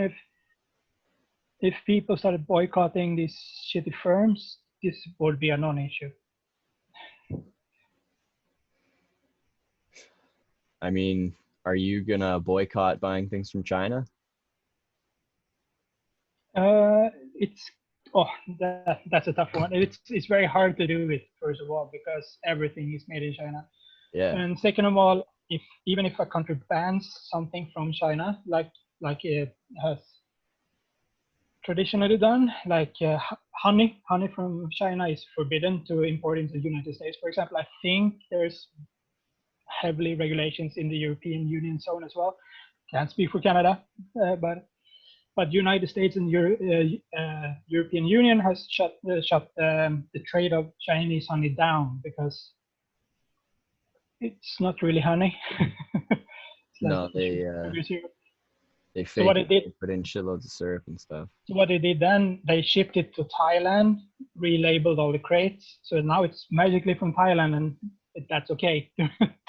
S2: if people started boycotting these shitty firms, this would be a non-issue.
S1: I mean, are you gonna boycott buying things from China?
S2: It's oh that's a tough one. It's very hard to do it first of all because everything is made in China,
S1: Yeah,
S2: and second of all, if even if a country bans something from China, like it has traditionally done, like honey from China is forbidden to import into the United States. For example, I think there's heavily regulations in the European Union zone as well. Can't speak for Canada, but United States and European Union has shut the trade of Chinese honey down because it's not really honey. It's like
S1: no, they
S2: sugar syrup.
S1: they
S2: So what
S1: fake
S2: they
S1: it.
S2: did,
S1: They put in shitloads of syrup and stuff.
S2: so what they did then, they shipped it to Thailand, relabeled all the crates, so now it's magically from Thailand, and that's okay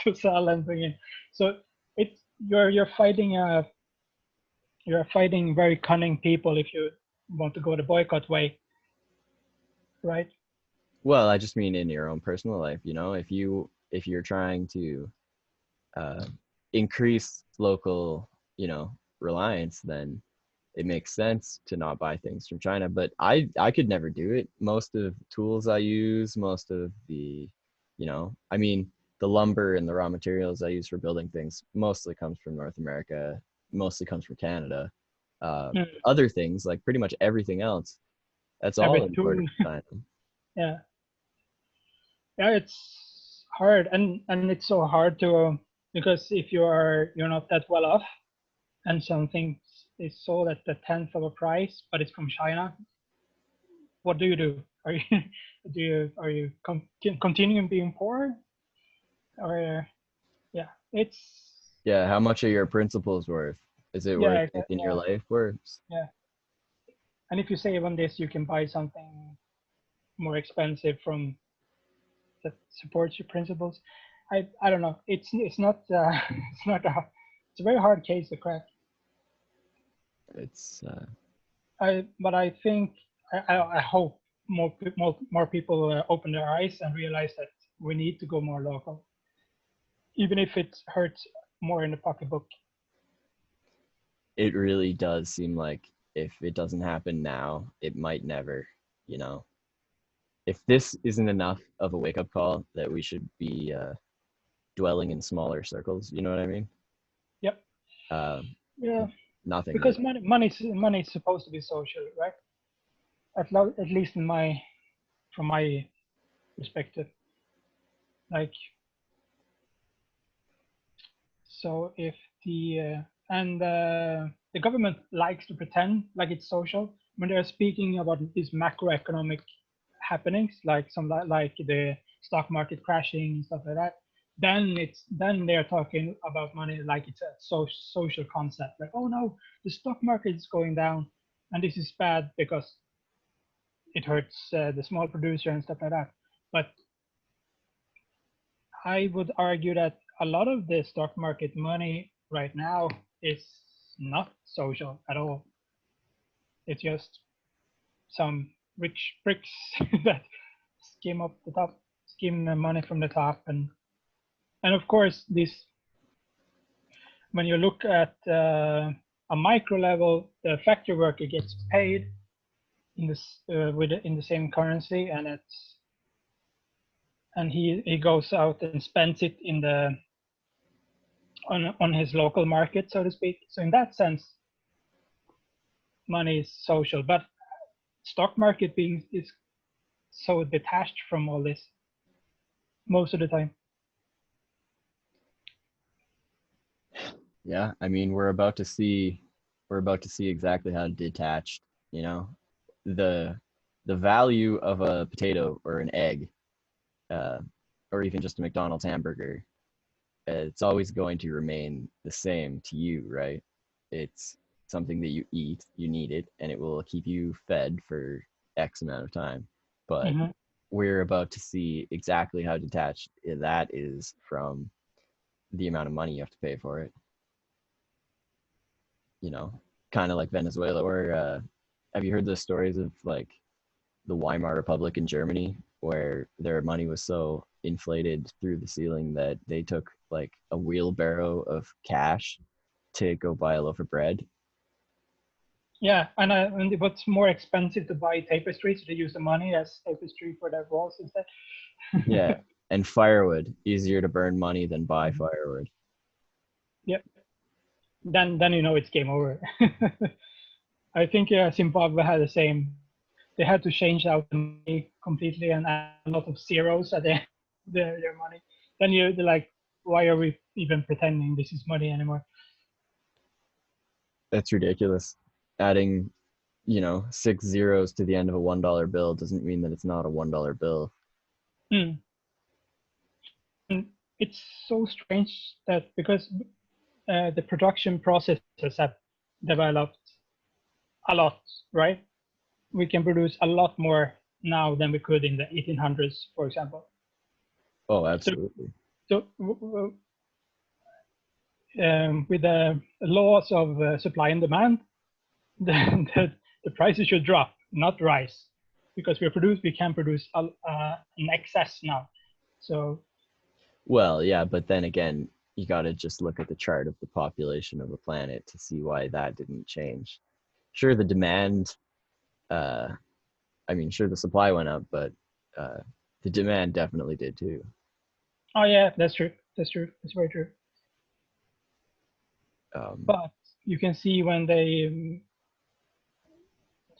S2: to sell and bring in. So it's you're fighting very cunning people if you want to go the boycott way, right?
S1: Well, I just mean in your own personal life. If you're trying to uh, increase local, reliance, then it makes sense to not buy things from China. But I could never do it. Most of the tools I use, most of the, I mean, the lumber and the raw materials I use for building things mostly comes from North America, mostly comes from Canada.
S2: Mm.
S1: Other things, like pretty much everything else, that's all
S2: Every tool,
S1: imported from China.
S2: yeah, yeah, it's hard, and it's so hard to because if you're not that well off, and something is sold at the tenth of a price, but it's from China, what do you do? Are you are you continuing being poor, or yeah, it's
S1: Yeah, how much are your principles worth? Is it
S2: yeah,
S1: worth making your life worse?
S2: yeah. And if you save on this, you can buy something more expensive from that supports your principles. I don't know. It's not it's not it's a very hard case to crack.
S1: It's
S2: But I think I hope more people open their eyes and realize that we need to go more local, even if it hurts more in the pocketbook.
S1: it really does seem like if it doesn't happen now, it might never, you know. If this isn't enough of a wake up call that we should be dwelling in smaller circles, you know what I mean?
S2: Yep.
S1: Um,
S2: Yeah.
S1: Nothing
S2: Because
S1: will.
S2: money is supposed to be social, right? At least in my from my perspective. Like so, if the government likes to pretend like it's social when they're speaking about these macroeconomic happenings, like like the stock market crashing stuff like that. Then they're talking about money like it's a social concept. Like, oh no, the stock market is going down, and this is bad because it hurts the small producer and stuff like that. But I would argue that a lot of the stock market money right now is not social at all. It's just some rich pricks that skim up the top, skim the money from the top, and of course this when you look at a micro level, the factory worker gets paid in this in the same currency, and he goes out and spends it on his local market, so to speak. So in that sense, money is social, but stock market being is so detached from all this most of the time.
S1: Yeah, I mean, we're about to see exactly how detached, you know, the the value of a potato or an egg, uh, or even just a McDonald's hamburger, it's always going to remain the same to you, right? It's something that you eat, you need it, and it will keep you fed for X amount of time. But
S2: Mm-hmm.
S1: we're about to see exactly how detached that is from the amount of money you have to pay for it. You know, kind of like Venezuela, or have you heard the stories of like the Weimar Republic in Germany, where their money was so inflated through the ceiling that they took like a wheelbarrow of cash to go buy a loaf of bread?
S2: Yeah, and it was more expensive to buy tapestry, so they use the money as tapestry for their walls instead.
S1: Yeah, and firewood, easier to burn money than buy firewood.
S2: Yep. Then you know it's game over. I think Zimbabwe had the same. They had to change out the money completely and add a lot of zeros at their money. Then they're like, why are we even pretending this is money anymore?
S1: That's ridiculous. Adding, 6 zeros to the end of a $1 bill doesn't mean that it's not a $1 bill.
S2: Hmm. And it's so strange that because the production processes have developed a lot, right? We can produce a lot more now than we could in the 1800s, for example.
S1: Oh,
S2: So,
S1: absolutely.
S2: so with the laws of supply and demand, the prices should drop, not rise, because we can produce an excess now. So,
S1: Well, yeah, but then again, you got to just look at the chart of the population of the planet to see why that didn't change. Sure, the demand, uh, I mean, sure, the supply went up, but uh, the demand definitely did too.
S2: oh yeah, that's true. That's true. That's very true.
S1: Um,
S2: But you can see when they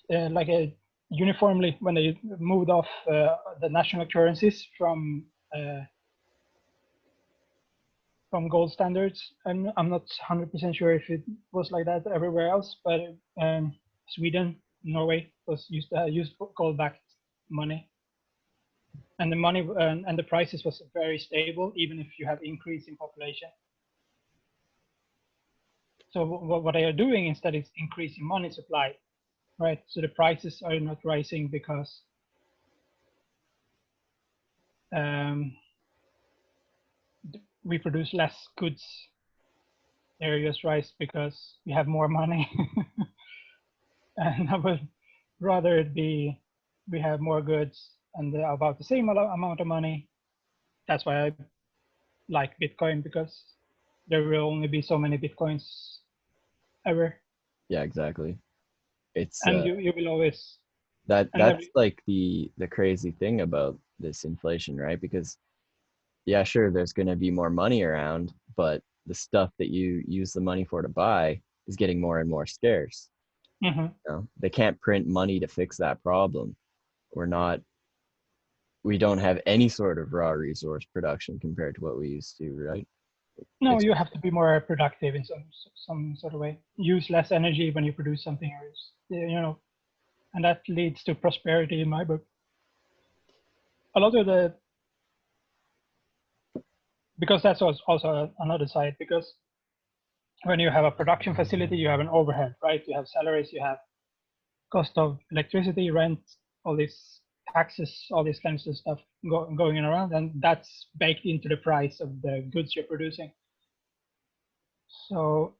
S2: like uniformly when they moved off the national currencies uh, from gold standards. I'm not 100% sure if it was like that everywhere else, but Sweden, Norway was used to use gold-backed money, and the money and the prices was very stable even if you have increase in population. So what they are doing instead is increasing money supply, right? So the prices are not rising because um, we produce less goods. Areas rise because we have more money. And I would rather it be we have more goods and about the same amount of money. That's why I like Bitcoin, because there will only be so many Bitcoins ever,
S1: yeah, exactly. It's
S2: and you will always and
S1: that's
S2: every.
S1: like the crazy thing about this inflation, right? Because yeah, sure, there's going to be more money around, but the stuff that you use the money for to buy is getting more and more scarce.
S2: Mhm.
S1: They can't print money to fix that problem. We're not, we don't have any sort of raw resource production compared to what we used to, right?
S2: No,
S1: It's
S2: you have to be more productive in some sort of way. Use less energy when you produce something, or and that leads to prosperity in my book. A lot of the because that's also another side, because when you have a production facility, you have an overhead, right? You have salaries, you have cost of electricity, rent, all these taxes, all these kinds of stuff going around, and that's baked into the price of the goods you're producing. So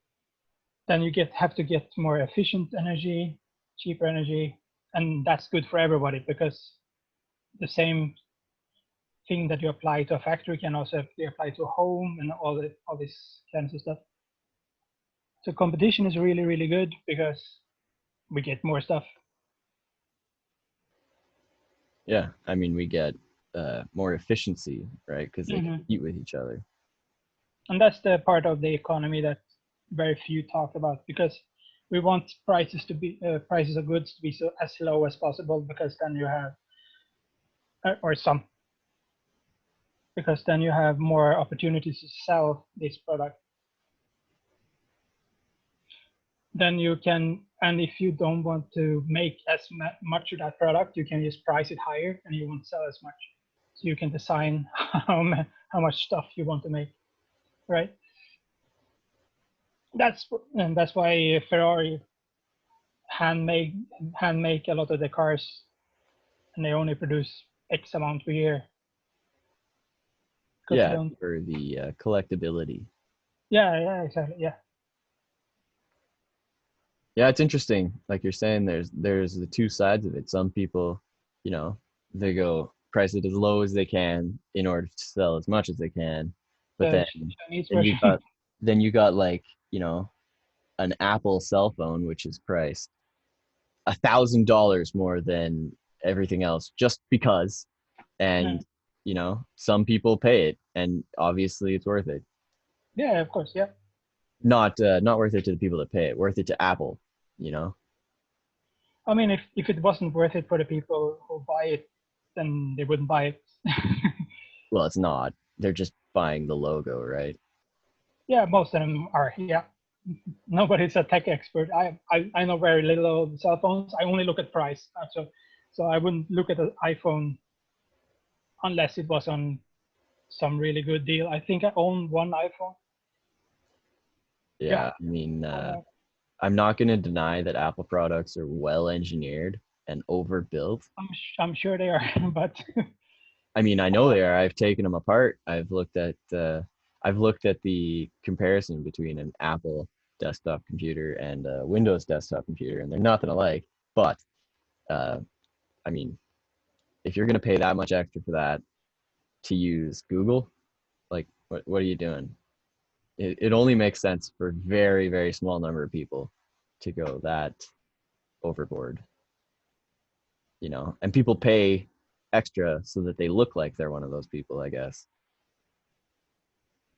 S2: then you have to get more efficient energy, cheaper energy, and that's good for everybody, because the same thing that you apply to a factory can also be applied to a home and all these kinds of stuff. So competition is really, really good because we get more stuff.
S1: Yeah, I mean, we get more efficiency, right? Because they
S2: Hmm.
S1: compete with each other.
S2: And that's the part of the economy that very few talk about, because we want prices of goods to be so as low as possible, because then you have or some because then you have more opportunities to sell this product. Then you can, and if you don't want to make as much of that product, you can just price it higher, and you won't sell as much. So you can design how much stuff you want to make, right? That's why Ferrari hand make a lot of the cars, and they only produce X amount per year because they
S1: Yeah,
S2: don't.
S1: for the collectability.
S2: Yeah, exactly. Yeah,
S1: Yeah, it's interesting. Like you're saying, there's the two sides of it. Some people, you know, they go price it as low as they can in order to sell as much as they can. But
S2: the
S1: then
S2: Chinese
S1: then you
S2: version.
S1: got then you got like, an Apple cell phone, which is priced $1,000 more than everything else just because.
S2: Yeah,
S1: And, some people pay it and obviously it's worth it.
S2: yeah, of course. Yeah.
S1: Not worth it to the people that pay it, worth it to Apple, you know?
S2: I mean, if it wasn't worth it for the people who buy it, then they wouldn't buy it.
S1: Well, it's not. They're just buying the logo, right?
S2: Yeah, most of them are. Yeah, nobody's a tech expert. I know very little of cell phones. I only look at price. So I wouldn't look at an iPhone unless it was on some really good deal. I think I own one iPhone. Yeah,
S1: Yeah, I mean,
S2: uh,
S1: I'm not going to deny that Apple products are well engineered and overbuilt.
S2: I'm sure they are, but
S1: I mean, I know they are. I've taken them apart. I've looked at the comparison between an Apple desktop computer and a Windows desktop computer, and they're nothing alike. But uh, I mean, if you're going to pay that much extra for that to use Google, like, what are you doing? It only makes sense for very, very small number of people to go that overboard, and people pay extra so that they look like they're one of those people, I guess.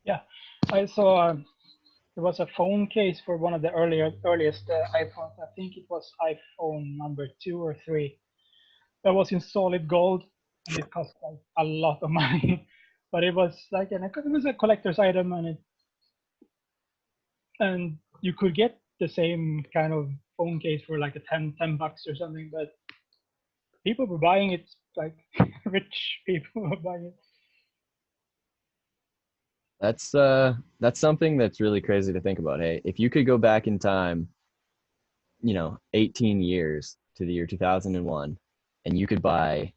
S2: yeah, I saw there was a phone case for one of the earliest iPhones. I think it was iPhone number 2 or 3. That was in solid gold, and it cost like a lot of money. But it was like it was a collector's item, and you could get the same kind of phone case for like a ten bucks or something. But people were buying it, like rich people were buying it.
S1: That's something that's really crazy to think about. Hey, if you could go back in time, 18 years to the year 2001, and you could buy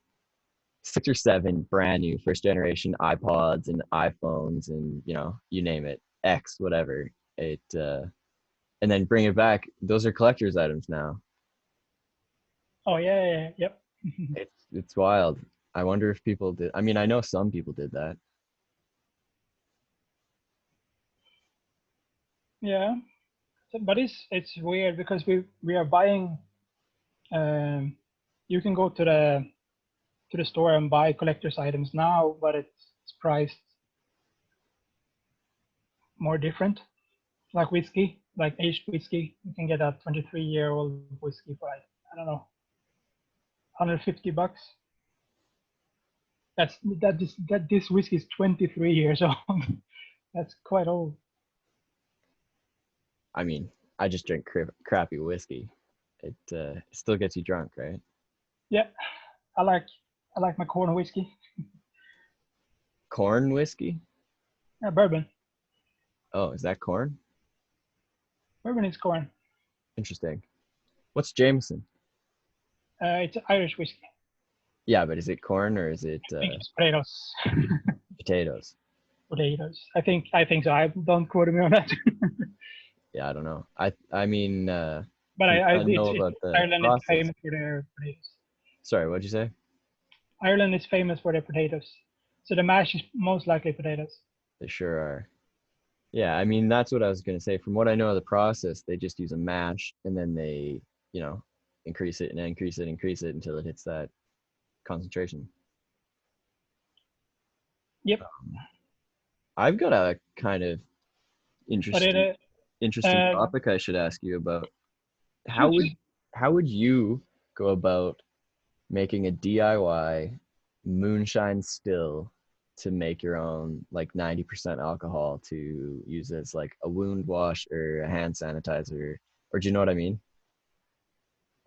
S1: 6 or 7 brand new first generation iPods and iPhones and you name it, X, whatever. And then bring it back. Those are collector's items now.
S2: Oh yeah, yep.
S1: It's wild. I wonder if people did. I mean, I know some people did that.
S2: Yeah. But it's weird because we are buying. Um, you can go to the store and buy collector's items now, but it's priced more different. Like whiskey, like aged whiskey, you can get a 23-year-old whiskey for like, I don't know, 150 bucks. That this whiskey is 23 years old. That's quite old.
S1: I mean, I just drink crappy whiskey. It still gets you drunk, right?
S2: Yeah, I like I like my corn whiskey.
S1: Corn whiskey?
S2: Yeah, bourbon.
S1: Oh, is that corn?
S2: Bourbon is corn.
S1: Interesting. What's Jameson?
S2: It's Irish whiskey.
S1: Yeah, but is it corn or is it
S2: I think it's potatoes.
S1: potatoes?
S2: Potatoes. I think so. I don't quote me on that.
S1: Yeah, I don't know. I mean,
S2: But
S1: from what I
S2: it's
S1: know about the
S2: Ireland is
S1: process.
S2: famous for their potatoes.
S1: Sorry, what'd you say?
S2: Ireland is famous for their potatoes. So the mash is most likely potatoes.
S1: They sure are. Yeah, I mean that's what I was gonna say. From what I know of the process, they just use a mash and then they, you know, increase it and increase it until it hits that concentration.
S2: Yep.
S1: I've got a kind of
S2: But
S1: interesting
S2: it
S1: interesting topic I should ask you about. How
S2: shoot,
S1: would how would you go about making a DIY moonshine still to make your own like 90% alcohol to use as like a wound wash or a hand sanitizer, or do you know what I mean?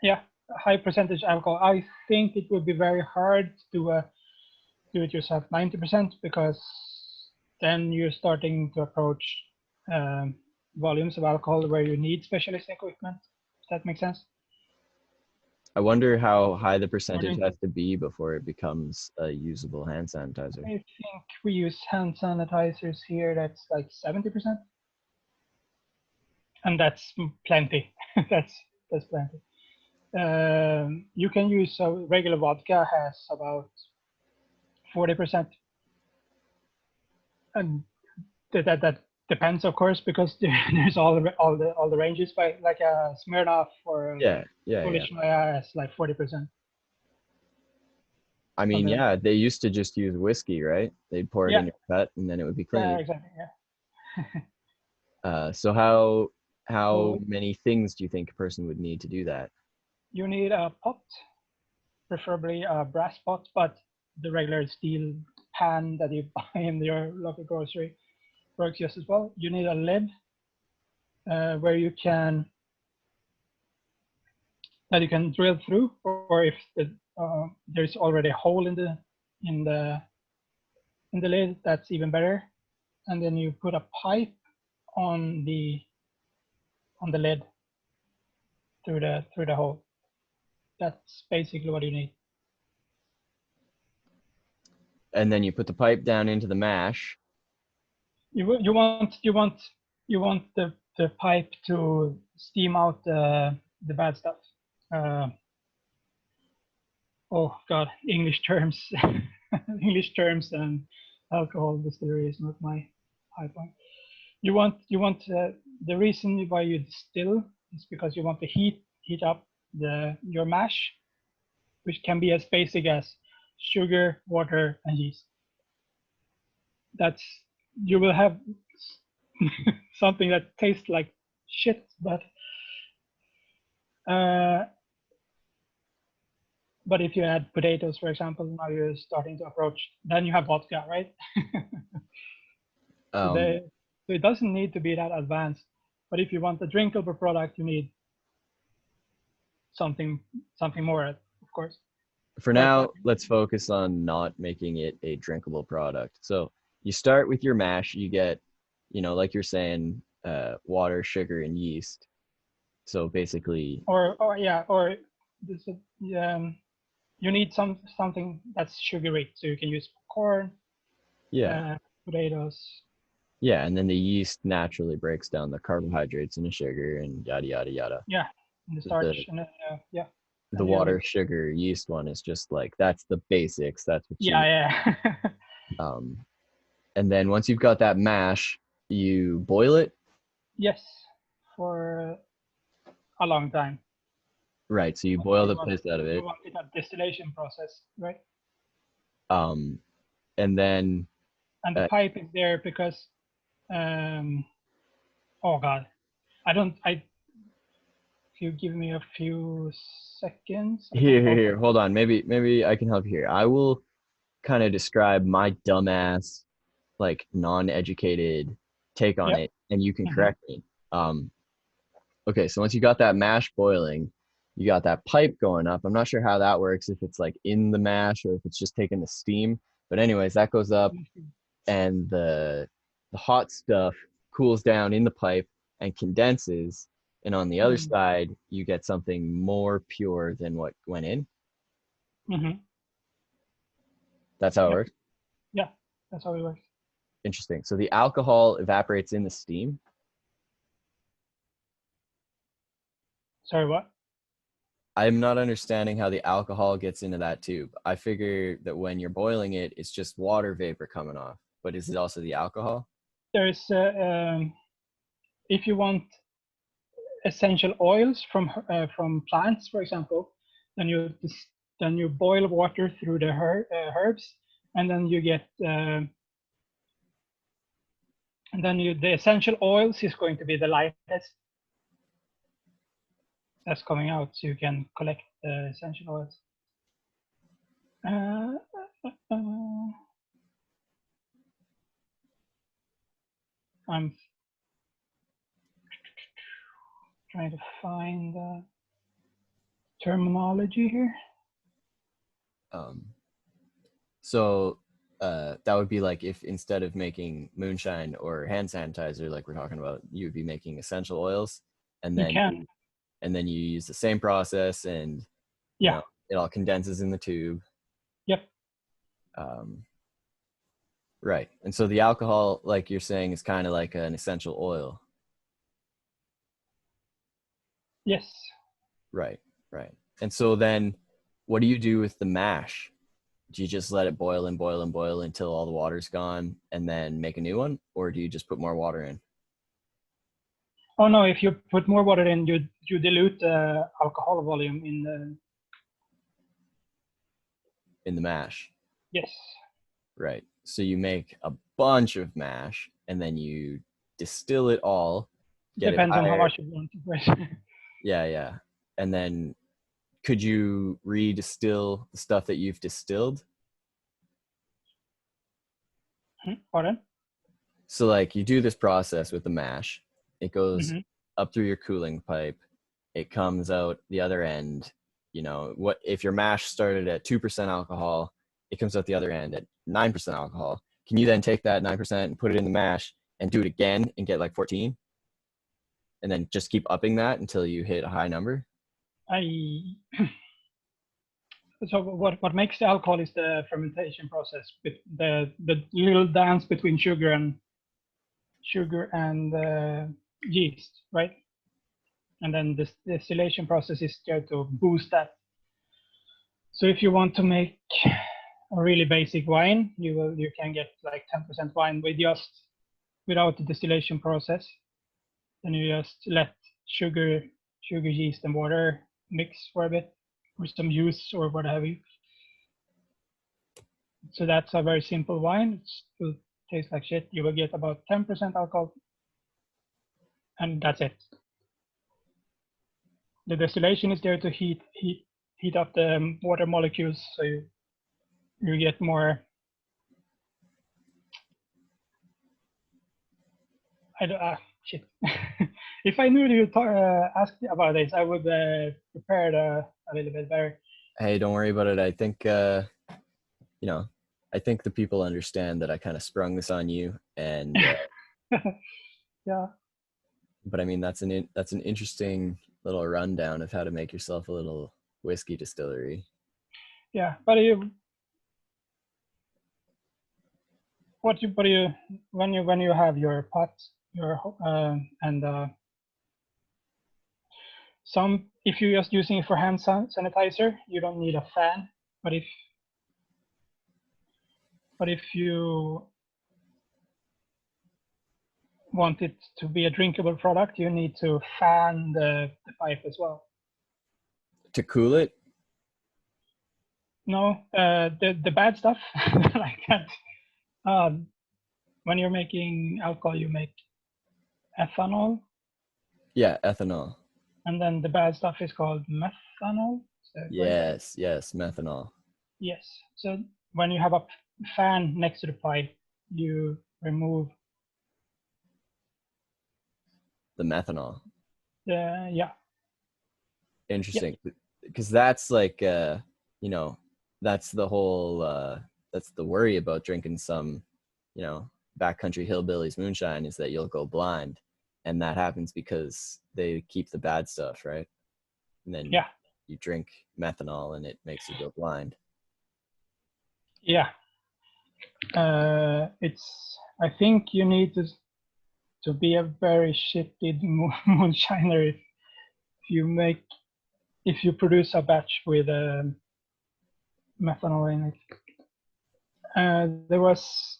S2: yeah, high percentage alcohol. I think it would be very hard to do it yourself 90% because then you're starting to approach um, volumes of alcohol where you need specialist equipment. Does that make sense?
S1: I wonder how high the percentage
S2: According,
S1: has to be before it becomes a usable hand sanitizer.
S2: I think we use hand sanitizers here. That's like 70%, and that's plenty. that's that's plenty. You can use regular vodka has about 40%, and that depends, of course, because there's all the ranges. By like a Smirnoff or a
S1: Yeah, yeah, yeah.
S2: Polish Maya has like 40%,
S1: I mean,
S2: something like that.
S1: yeah, they used to just use whiskey, right? They'd pour it
S2: Yeah,
S1: in your cut and then it would be
S2: yeah,
S1: clean.
S2: exactly. Yeah.
S1: So how
S2: So
S1: many things do you think a person would need to do that?
S2: you need a pot, preferably a brass pot, but the regular steel pan that you buy in your local grocery works just as well. You need a lid where you can that you can drill through, or if there's already a hole in the in the lid, that's even better. And then you put a pipe on the lid through the hole. That's basically what you need.
S1: And then you put the pipe down into the mash.
S2: You want the pipe to steam out the bad stuff. Uh, oh God, English terms, English terms and alcohol distillery is not my high point. You want the reason why you distill is because you want to heat up your mash, which can be as basic as sugar, water, and yeast. That's you will have something that tastes like shit, uh, but if you add potatoes, for example, now you're starting to approach. Then you have vodka, right? so,
S1: Um,
S2: they, so it doesn't need to be that advanced. But if you want a drinkable product, you need something something more, of course.
S1: for
S2: But
S1: now, let's focus on not making it a drinkable product. So you start with your mash, you get, like you're saying, water, sugar, and yeast. So basically,
S2: or yeah, or this, you need something that's sugary, so you can use corn,
S1: yeah,
S2: uh, potatoes.
S1: yeah, and then the yeast naturally breaks down the carbohydrates into sugar and yada yada yada.
S2: Yeah, and the
S1: The
S2: starch, and yeah,
S1: the
S2: and you
S1: water, sugar, yeast one is just like that's the basics. That's what you need.
S2: yeah, yeah.
S1: Um, and then once you've got that mash, you boil it.
S2: Yes, for a long time.
S1: Right. So you boil
S2: You
S1: the
S2: want
S1: piss out of
S2: you
S1: it.
S2: want it a distillation process, right?
S1: Um, and then
S2: And the
S1: uh,
S2: pipe is there because um oh God, I don't I if you give me a few seconds, I can talk.
S1: here, hold on. Maybe I can help you here. I will kind of describe my dumbass, like non-educated take on
S2: Yeah.
S1: it, and you can
S2: Hmm.
S1: correct me. Um, okay, so once you got that mash boiling, you got that pipe going up. I'm not sure how that works, if it's like in the mash or if it's just taking the steam. But anyways, that goes up and the hot stuff cools down in the pipe and condenses. And on the other
S2: Hmm.
S1: side, you get something more pure than what went in.
S2: Hmm.
S1: That's how it
S2: Yeah,
S1: works.
S2: yeah, that's how it works.
S1: Interesting. So the alcohol evaporates in the steam.
S2: Sorry, what?
S1: I'm not understanding how the alcohol gets into that tube. I figure that when you're boiling it, it's just water vapor coming off. But is it also the alcohol?
S2: There's if you want essential oils from plants, for example, then you boil water through the herbs, and then you get And then the essential oils is going to be the lightest that's coming out, so you can collect the essential oils. Uh, I'm trying to find the terminology here.
S1: So that would be like if instead of making moonshine or hand sanitizer, like we're talking about, you would be making essential oils, and
S2: You
S1: then
S2: can,
S1: you use the same process, and
S2: yeah,
S1: it all condenses in the tube.
S2: yep,
S1: Um, right. And so the alcohol, like you're saying, is kind of like an essential oil.
S2: yes.
S1: Right. Right. And so then, what do you do with the mash? Do you just let it boil and boil and boil until all the water's gone and then make a new one? Or do you just put more water
S2: Oh no, if you put more water in, you dilute the alcohol volume in the,
S1: in the mash?
S2: yes.
S1: Right. So you make a bunch of mash and then you distill it all, get it
S2: Depends on how
S1: higher.
S2: much you want to put.
S1: Yeah, yeah. And then could you redistill the stuff that you've distilled?
S2: Pardon?
S1: So like you do this process with the mash, it goes
S2: Mm-hmm.
S1: up through your cooling pipe, it comes out the other end. What if your mash started at 2% alcohol, it comes out the other end at 9% alcohol. Can you then take that 9% and put it in the mash and do it again and get like 14? And then just keep upping that until you hit a high number?
S2: I So what makes the alcohol is the fermentation process, the little dance between sugar and yeast, right? And then this distillation process is there to boost that. So if you want to make a really basic wine, you can get like 10% wine with just without the distillation process. Then you just let sugar, yeast, and water mix for a bit, with some juice or what have you. So that's a very simple wine. It will taste like shit. You will get about 10% alcohol, and that's it. The distillation is there to heat up the water molecules, so you get more. I don't, shit. If I knew you asked about this, I would prepare it a little bit better.
S1: Hey, don't worry about it. I think you know, I think the people understand that I kind of sprung this on you, and
S2: Yeah,
S1: but I mean that's an interesting little rundown of how to make yourself a little whiskey distillery.
S2: yeah. But but you when you have your pot, your and some, if you're just using it for hand sanitizer, you don't need a fan. But if you want it to be a drinkable product, you need to fan the pipe as well.
S1: To cool it?
S2: No, the bad stuff like that. When you're making alcohol, you make ethanol,
S1: Yeah, ethanol.
S2: and then the bad stuff is called methanol. Is that right?
S1: Yes, yes, methanol.
S2: Yes. So when you have a fan next to the pipe, you remove
S1: The methanol.
S2: yeah, yeah,
S1: Interesting. Because that's like you know, that's the whole that's the worry about drinking some, backcountry hillbillies moonshine, is that you'll go blind. And that happens because they keep the bad stuff, right? And then
S2: yeah,
S1: you drink methanol and it makes you go blind.
S2: yeah. It's, I think you need to be a very shitty moonshiner you make if you produce a batch with methanol in it. There was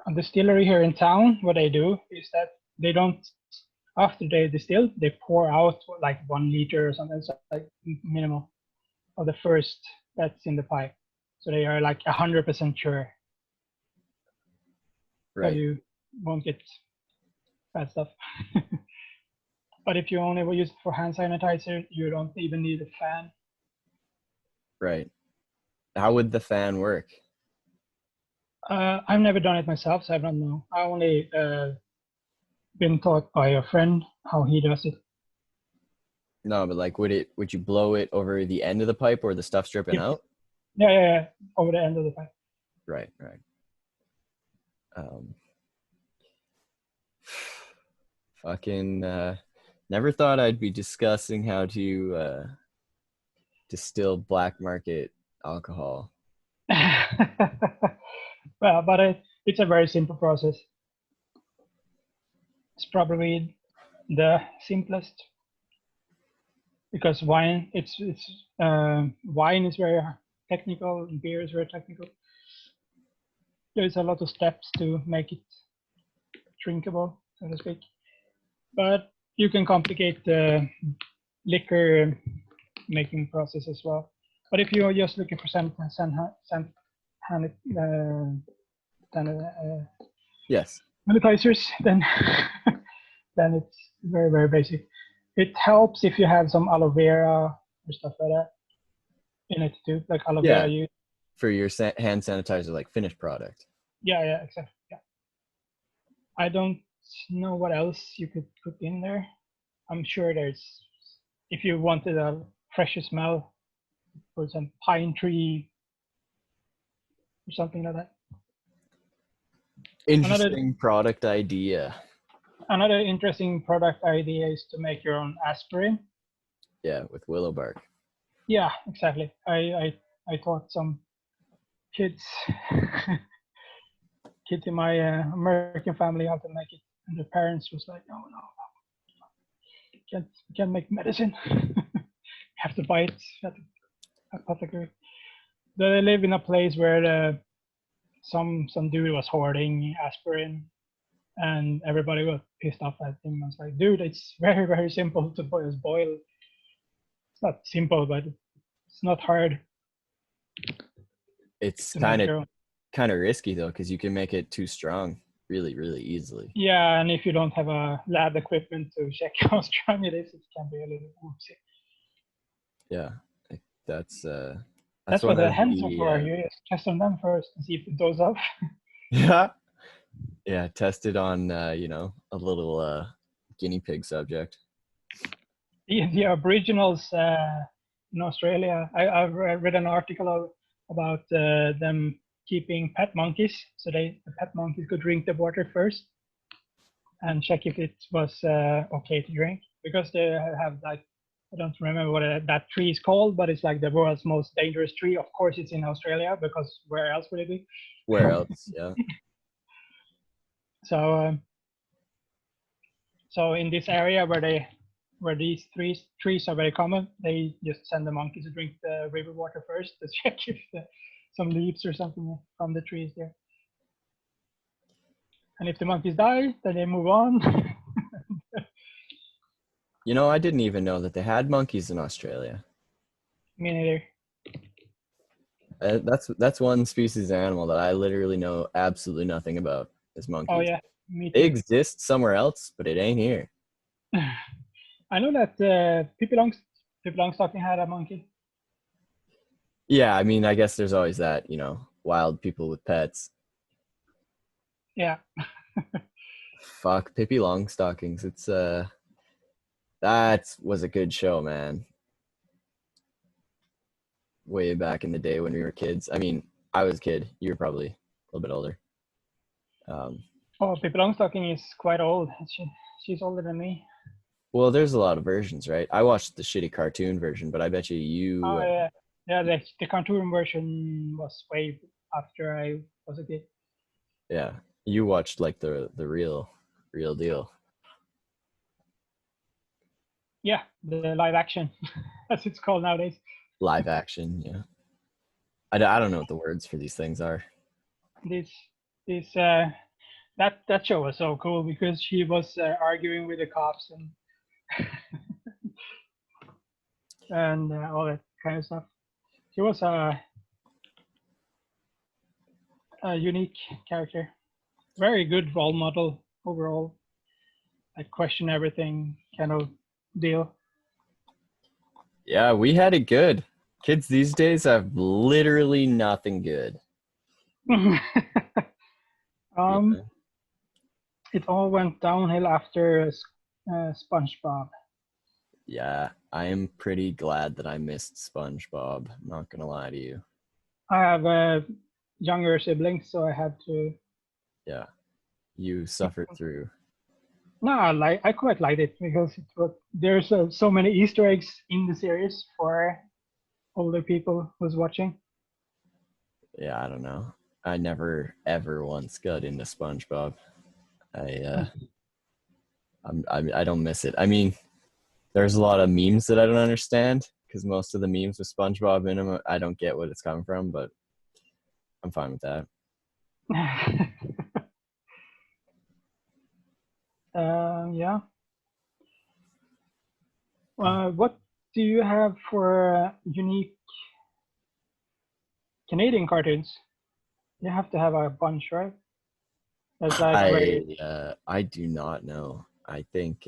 S2: a distillery here in town. What they do is that they don't, after they distill, they pour out like 1 liter or something, so like minimal of the first that's in the pipe. So they are like 100% sure. so
S1: Right.
S2: you won't get bad stuff. But if you only will use it for hand sanitizer, you don't even need a fan.
S1: Right. How would the fan work?
S2: I've never done it myself, so I don't know. I only been taught by a friend how he does it.
S1: No, but like, would you blow it over the end of the pipe or the stuff's dripping
S2: If,
S1: out?
S2: yeah, over the end of the pipe.
S1: Right, right. Um, fucking never thought I'd be discussing how to distill black market alcohol.
S2: Well, but it's a very simple process. It's probably the simplest because wine is very technical, beer is very technical. There's a lot of steps to make it drinkable, so to speak. But you can complicate the liquor making process as well. But if you're just looking for
S1: Yes.
S2: sanitizers, then then it's very very basic. It helps if you have some aloe vera or stuff like that in it too, like aloe vera.
S1: Yeah, for your hand sanitizer, like finished product.
S2: Yeah, exactly. Yeah, I don't know what else you could put in there. I'm sure there's if you wanted a fresh smell, put some pine tree or something like that. Another
S1: Interesting product idea.
S2: another interesting product idea is to make your own aspirin.
S1: Yeah, with willow bark.
S2: Yeah, exactly. I taught some kids kids in my American family how to make it, and their parents was like, no, can't make medicine. You have to buy it at the apothecary. They live in a place where some dude was hoarding aspirin, and everybody was pissed off at him. I was like, dude, it's very very simple to boil. It's not simple, but it's not hard
S1: It's
S2: to
S1: kind
S2: make
S1: of
S2: your own.
S1: kind of risky though, because you can make it too strong really easily.
S2: Yeah, and if you don't have a lab equipment to check how strong it is, it can be a little whoopsie.
S1: Yeah, that's that's
S2: That's what
S1: one
S2: the
S1: of
S2: hands are
S1: the
S2: for. You just test on them first and see if it goes up.
S1: yeah, yeah, tested on a little guinea pig subject.
S2: The Aboriginals in Australia, I've read an article about them keeping pet monkeys. So the pet monkeys could drink the water first and check if it was okay to drink because they have like I don't remember what that tree is called, but it's like the world's most dangerous tree. Of course, it's in Australia because where else would it be?
S1: Where else? Yeah.
S2: So so in this area where these trees are very common, they just send the monkeys to drink the river water first to check if some leaves or something from the trees there. And if the monkeys die, then they move on.
S1: I didn't even know that they had monkeys in Australia.
S2: Me neither.
S1: That's one species of animal that I literally know absolutely nothing about is
S2: Oh
S1: monkeys.
S2: yeah, me
S1: They
S2: too.
S1: exist somewhere else, but it ain't here.
S2: I know that Pippi Longstocking had a monkey.
S1: Yeah, I mean, I guess there's always that, wild people with pets.
S2: Yeah,
S1: Fuck, Pippi Longstockings. It's that was a good show, man. Way back in the day when we were kids. I mean, I was a kid. You were probably a little bit older. Um,
S2: oh, Pippi Longstocking is quite old. She's older than me.
S1: well, there's a lot of versions, right? I watched the shitty cartoon version, but I bet you,
S2: Oh yeah, yeah. The cartoon version was way after I was a kid.
S1: yeah, you watched like the real deal.
S2: Yeah, the live action, as it's called nowadays.
S1: Live action. Yeah, I don't know what the words for these things are.
S2: This this that show was so cool because she was arguing with the cops and all that kind of stuff. She was a unique character. Very good role model overall. Like question everything kind of deal.
S1: Yeah, we had it good. Kids these days have literally nothing good.
S2: um,
S1: Yeah.
S2: it all went downhill after SpongeBob.
S1: Yeah, I am pretty glad that I missed SpongeBob. Not gonna lie to you.
S2: I have younger siblings, so I had to.
S1: Yeah, you suffered through.
S2: No, I quite liked it because there's so many Easter eggs in the series for older people who's watching.
S1: Yeah, I don't know. I never ever once got into SpongeBob. I I don't miss it. I mean, there's a lot of memes that I don't understand because most of the memes with SpongeBob in them, I don't get what it's coming from, but I'm fine with that.
S2: Yeah. What do you have for unique Canadian cartoons? You have to have a bunch, right? That's like very.
S1: I do not know. I think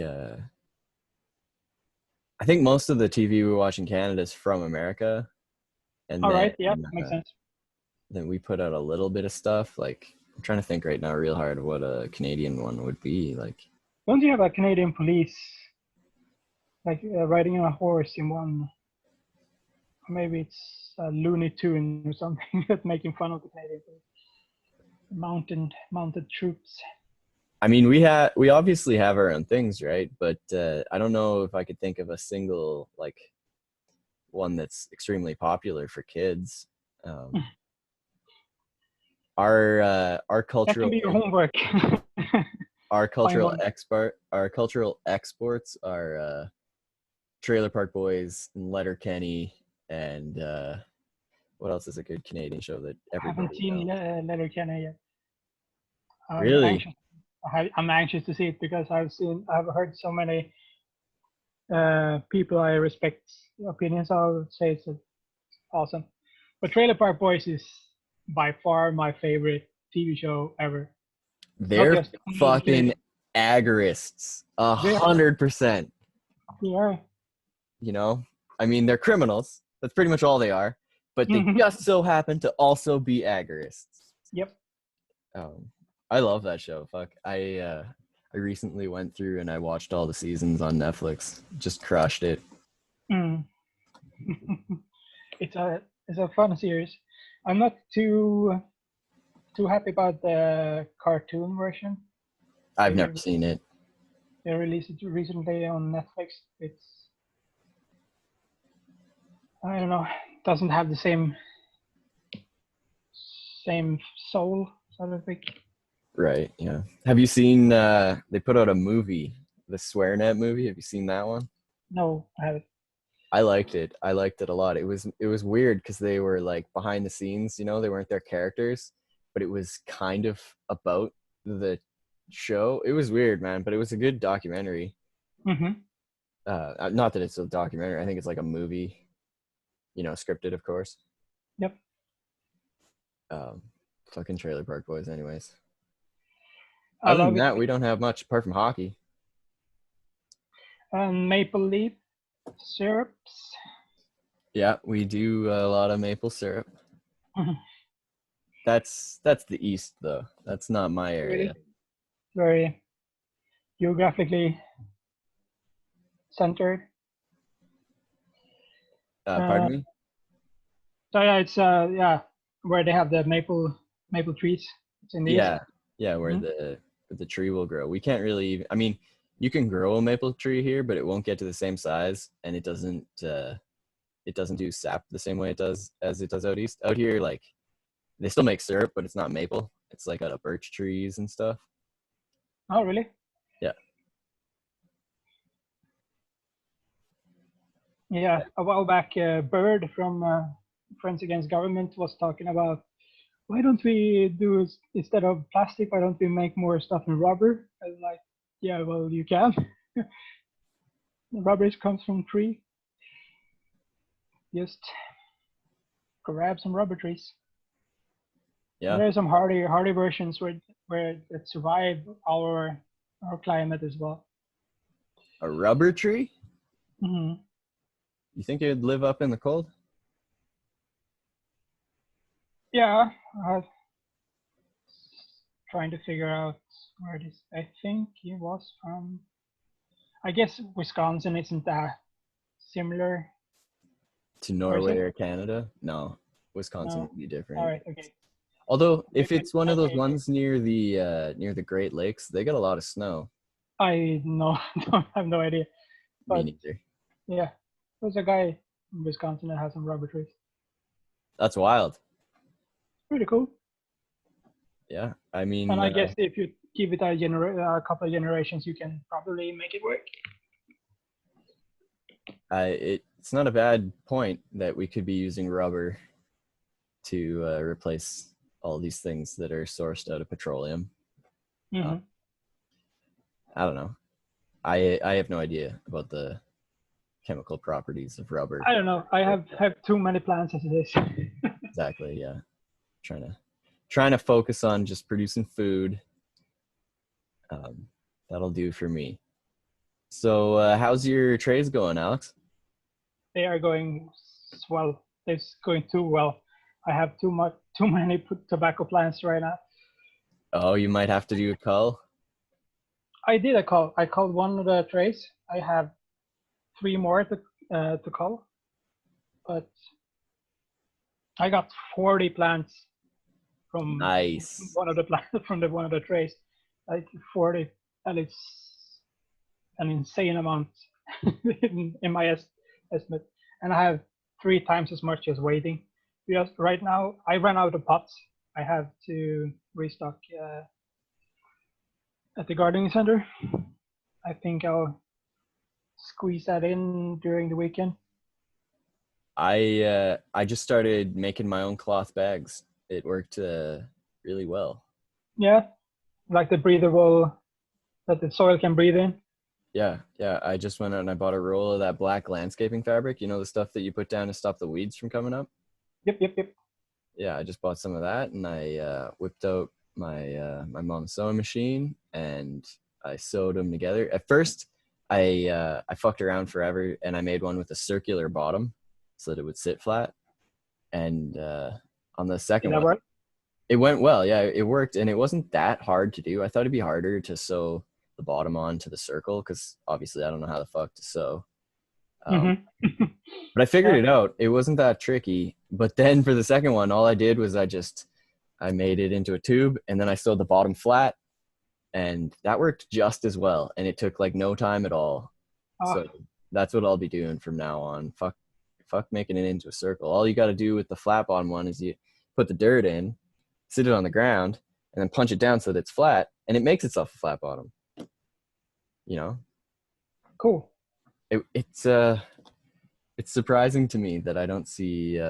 S1: most of the TV we watch in Canada is from America, and
S2: All
S1: then
S2: right. Yeah, makes sense.
S1: then we put out a little bit of stuff. Like I'm trying to think right now, real hard, what a Canadian one would be. Like
S2: Don't you have a Canadian police like riding on a horse in one? Maybe it's a Looney Tune or something that's making fun of the Canadian police. Mounted troops.
S1: I mean, we obviously have our own things, right? But I don't know if I could think of a single like one that's extremely popular for kids. Um, our
S2: That can
S1: cultural
S2: be your homework. Find one.
S1: our cultural exports are Trailer Park Boys and Letterkenny and what else is a good Canadian show that
S2: I haven't
S1: everybody
S2: seen
S1: knows?
S2: Letterkenny yet. I'm
S1: Really?
S2: anxious. I'm anxious to see it because I've heard so many people I respect opinions of say it's awesome. But Trailer Park Boys is by far my favorite TV show ever. Not
S1: They're
S2: just
S1: fucking
S2: chronologically,
S1: agorists,
S2: they are.
S1: 100%.
S2: They are.
S1: You know, I mean, they're criminals. That's pretty much all they are. But they
S2: Mhm.
S1: just so happen to also be agorists.
S2: Yep.
S1: Um, I love that show. Fuck, I recently went through and I watched all the seasons on Netflix. Just crushed it.
S2: Mm. It's a fun series. I'm not too happy about the cartoon version.
S1: I've
S2: They
S1: never seen it.
S2: they released it recently on Netflix. It's I don't know, doesn't have the same soul, so to speak.
S1: Right? Yeah. Have you seen? They put out a movie, the SwearNet movie. Have you seen that one?
S2: No, I haven't.
S1: I liked it. I liked it a lot. It was weird because they were like behind the scenes. They weren't their characters, but it was kind of about the show. It was weird, man, but it was a good documentary.
S2: Hmm.
S1: Not that it's a documentary. I think it's like a movie. Scripted, of course.
S2: Yep,
S1: Um, Fucking Trailer Park Boys, anyways.
S2: I
S1: Other than
S2: love it.
S1: that, we don't have much apart from hockey.
S2: And maple leaf syrups.
S1: Yeah, we do a lot of maple syrup.
S2: Mhm.
S1: That's the East, though. That's not my area.
S2: Really, very geographically centered.
S1: Pardon
S2: Uh,
S1: me?
S2: so yeah, it's yeah where they have the maple trees. It's in the east.
S1: Yeah, yeah,
S2: Hmm.
S1: where the tree will grow. We can't really I mean, you can grow a maple tree here, but it won't get to the same size, and it doesn't do sap the same way it does as it does out east. Out here, like they still make syrup, but it's not maple. It's like out of birch trees and stuff.
S2: Oh, really?
S1: Yeah.
S2: Yeah. A while back, Bird from Friends Against Government was talking about why don't we do instead of plastic, why don't we make more stuff in rubber? I was like, yeah, well, you can. Rubber comes from tree. Just grab some rubber trees.
S1: Yeah,
S2: There are some hardy versions where that survive our climate as well.
S1: a rubber tree.
S2: Hmm.
S1: You think it'd live up in the cold?
S2: Yeah, trying to figure out where it is. I think he was from. I guess Wisconsin isn't that similar,
S1: To
S2: or is
S1: Norway
S2: it?
S1: or Canada? No, Wisconsin
S2: No.
S1: would be
S2: All
S1: different.
S2: right. Okay.
S1: Although if
S2: Maybe.
S1: it's one of those
S2: Maybe.
S1: ones near the Great Lakes, they got a lot of snow.
S2: I know. Don't have no idea.
S1: Me
S2: But
S1: neither.
S2: yeah, there's a guy in Wisconsin that has some rubber trees.
S1: That's wild.
S2: Pretty cool.
S1: Yeah, I
S2: And
S1: mean,
S2: I guess if you give it a couple of generations, you can probably make it work.
S1: it's not a bad point that we could be using rubber to replace all these things that are sourced out of petroleum. Uh,
S2: Hmm.
S1: I don't know. I have no idea about the chemical properties of rubber.
S2: I don't know. I have too many plants as it is.
S1: Exactly. Yeah. Trying to trying to focus on just producing food. Um, that'll do for me. So, how's your trays going, Alex?
S2: They are going well. It's going too well. I have too many tobacco plants right now.
S1: Oh, you might have to do a cull.
S2: I did a call. I called one of the trays. I have three more to call, but I got 40 plants from
S1: Nice.
S2: one of the plants from the one of the trays. Like 40, and it's an insane amount in my estimate. And I have three times as much as waiting. Because right now I ran out of pots. I have to restock at the gardening center. I think I'll squeeze that in during the weekend.
S1: I just started making my own cloth bags. It worked really well.
S2: Yeah, like the breathable that the soil can breathe in.
S1: Yeah, yeah. I just went out and I bought a roll of that black landscaping fabric. You know, the stuff that you put down to stop the weeds from coming up.
S2: Yep, yep, yep.
S1: Yeah, I just bought some of that and I whipped out my mom's sewing machine and I sewed them together. At first, I fucked around forever and I made one with a circular bottom so that it would sit flat. And on the
S2: Did
S1: second
S2: that
S1: one,
S2: work?
S1: it went well. Yeah, it worked and it wasn't that hard to do. I thought it'd be harder to sew the bottom onto the circle because obviously I don't know how the fuck to sew. Um,
S2: Mm-hmm.
S1: but I figured
S2: Yeah.
S1: it out. It wasn't that tricky. But then for the second one, all I did was I made it into a tube and then I sewed the bottom flat and that worked just as well. And it took like no time at all.
S2: Ah,
S1: So that's what I'll be doing from now on. Fuck making it into a circle. All you got to do with the flat bottom one is you put the dirt in, sit it on the ground, and then punch it down so that it's flat, and it makes itself a flat bottom. You know,
S2: cool.
S1: it, it's surprising to me that I don't see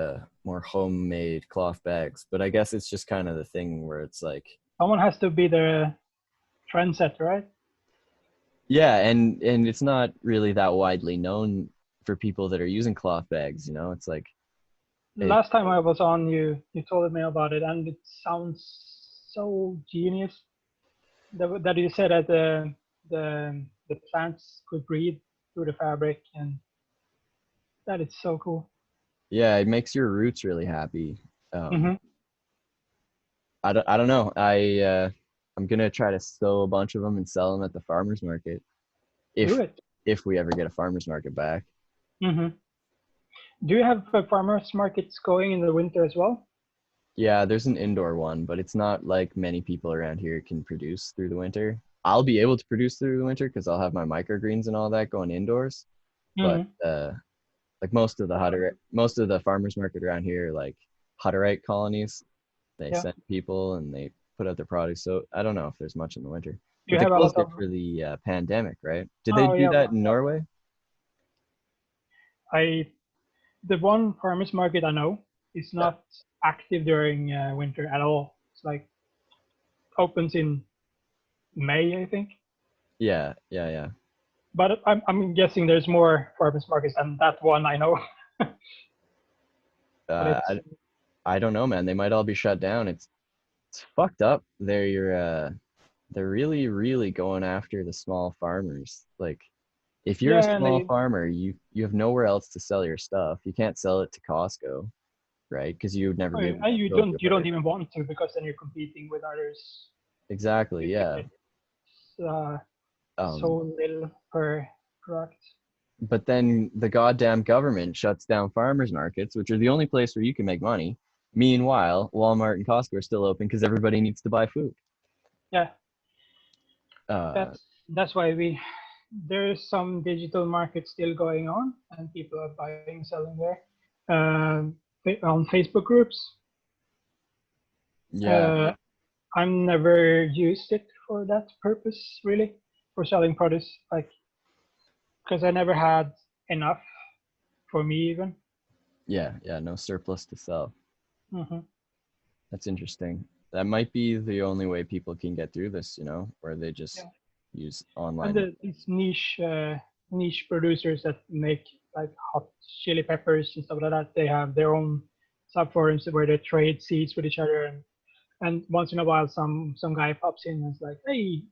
S1: more homemade cloth bags, but I guess it's just kind of the thing where it's like,
S2: Someone has to be the trendsetter, right?
S1: yeah, and it's not really that widely known for people that are using cloth bags. You know, it's like it.
S2: Last time I was on, you told me about it, and it sounds so genius that you said that the plants could breathe through the fabric, and that is so cool.
S1: Yeah, it makes your roots really happy. Um,
S2: Hmm.
S1: I don't know. I'm gonna try to sew a bunch of them and sell them at the farmers market
S2: Do
S1: if
S2: it.
S1: if we ever get a farmers market back.
S2: Hmm. Do you have farmers markets going in the winter as well?
S1: Yeah, there's an indoor one, but it's not like many people around here can produce through the winter. I'll be able to produce through the winter because I'll have my microgreens and all that going indoors. But
S2: Hmm.
S1: like most of the farmers market around here, are like Hutterite colonies, they
S2: Yeah.
S1: send people and they put out their products. So I don't know if there's much in the winter.
S2: Do
S1: But
S2: you
S1: they
S2: have a lot
S1: closed it
S2: of?
S1: for the pandemic, right? Did they
S2: Oh
S1: do
S2: yeah.
S1: that in
S2: Yeah.
S1: Norway?
S2: I the one farmers market I know is
S1: Yeah.
S2: not active during winter at all. It's like opens in May, I think.
S1: Yeah, yeah, yeah.
S2: But I'm guessing there's more farmers markets than that one I know. But
S1: Uh,
S2: it's
S1: I don't know, man. They might all be shut down. It's fucked up. They're really, really going after the small farmers. Like, if you're a
S2: Yeah, and
S1: small farmer, you have nowhere else to sell your stuff. You can't sell it to Costco, right? Because you would never be able to
S2: you
S1: fill
S2: don't
S1: your herd.
S2: even want to, because then you're competing with others.
S1: Exactly,
S2: With
S1: yeah.
S2: uh, so
S1: Um,
S2: little per product.
S1: but then the goddamn government shuts down farmers markets, which are the only place where you can make money. Meanwhile, Walmart and Costco are still open because everybody needs to buy food.
S2: Yeah,
S1: Uh,
S2: that's why there's some digital market still going on, and people are buying, selling there. On Facebook groups.
S1: yeah,
S2: Uh, I've never used it for that purpose, really, for selling produce, like, because I never had enough for me even.
S1: yeah. No surplus to sell.
S2: Hmm.
S1: That's interesting. That might be the only way people can get through this, where they just
S2: Yeah,
S1: use
S2: and
S1: online.
S2: these niche producers that make like hot chili peppers and stuff like that, they have their own subforums where they trade seeds with each other, and once in a while, some guy pops in and is like, "Hey,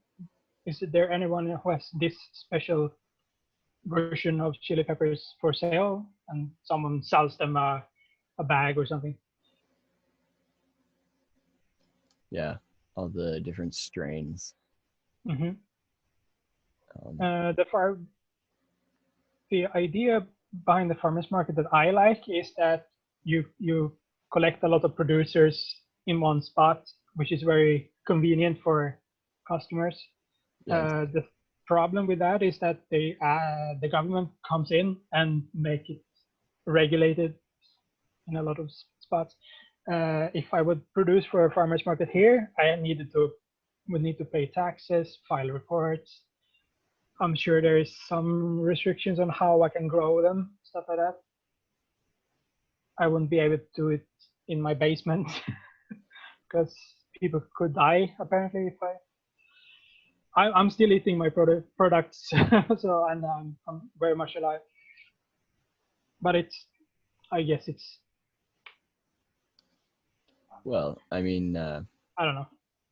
S2: is there anyone who has this special version of chili peppers for sale?" And someone sells them a bag or something.
S1: Yeah, all the different strains.
S2: Hmm.
S1: Um,
S2: The the idea behind the farmers market that I like is that you collect a lot of producers in one spot, which is very convenient for customers.
S1: yes,
S2: The problem with that is that the government comes in and make it regulated in a lot of spots. If I would produce for a farmers market here, I would need to pay taxes, file reports. I'm sure there is some restrictions on how I can grow them, stuff like that. I wouldn't be able to do it in my basement because people could die apparently if I'm still eating my products, so, and I'm very much alive. But I guess
S1: well, I mean,
S2: I don't know.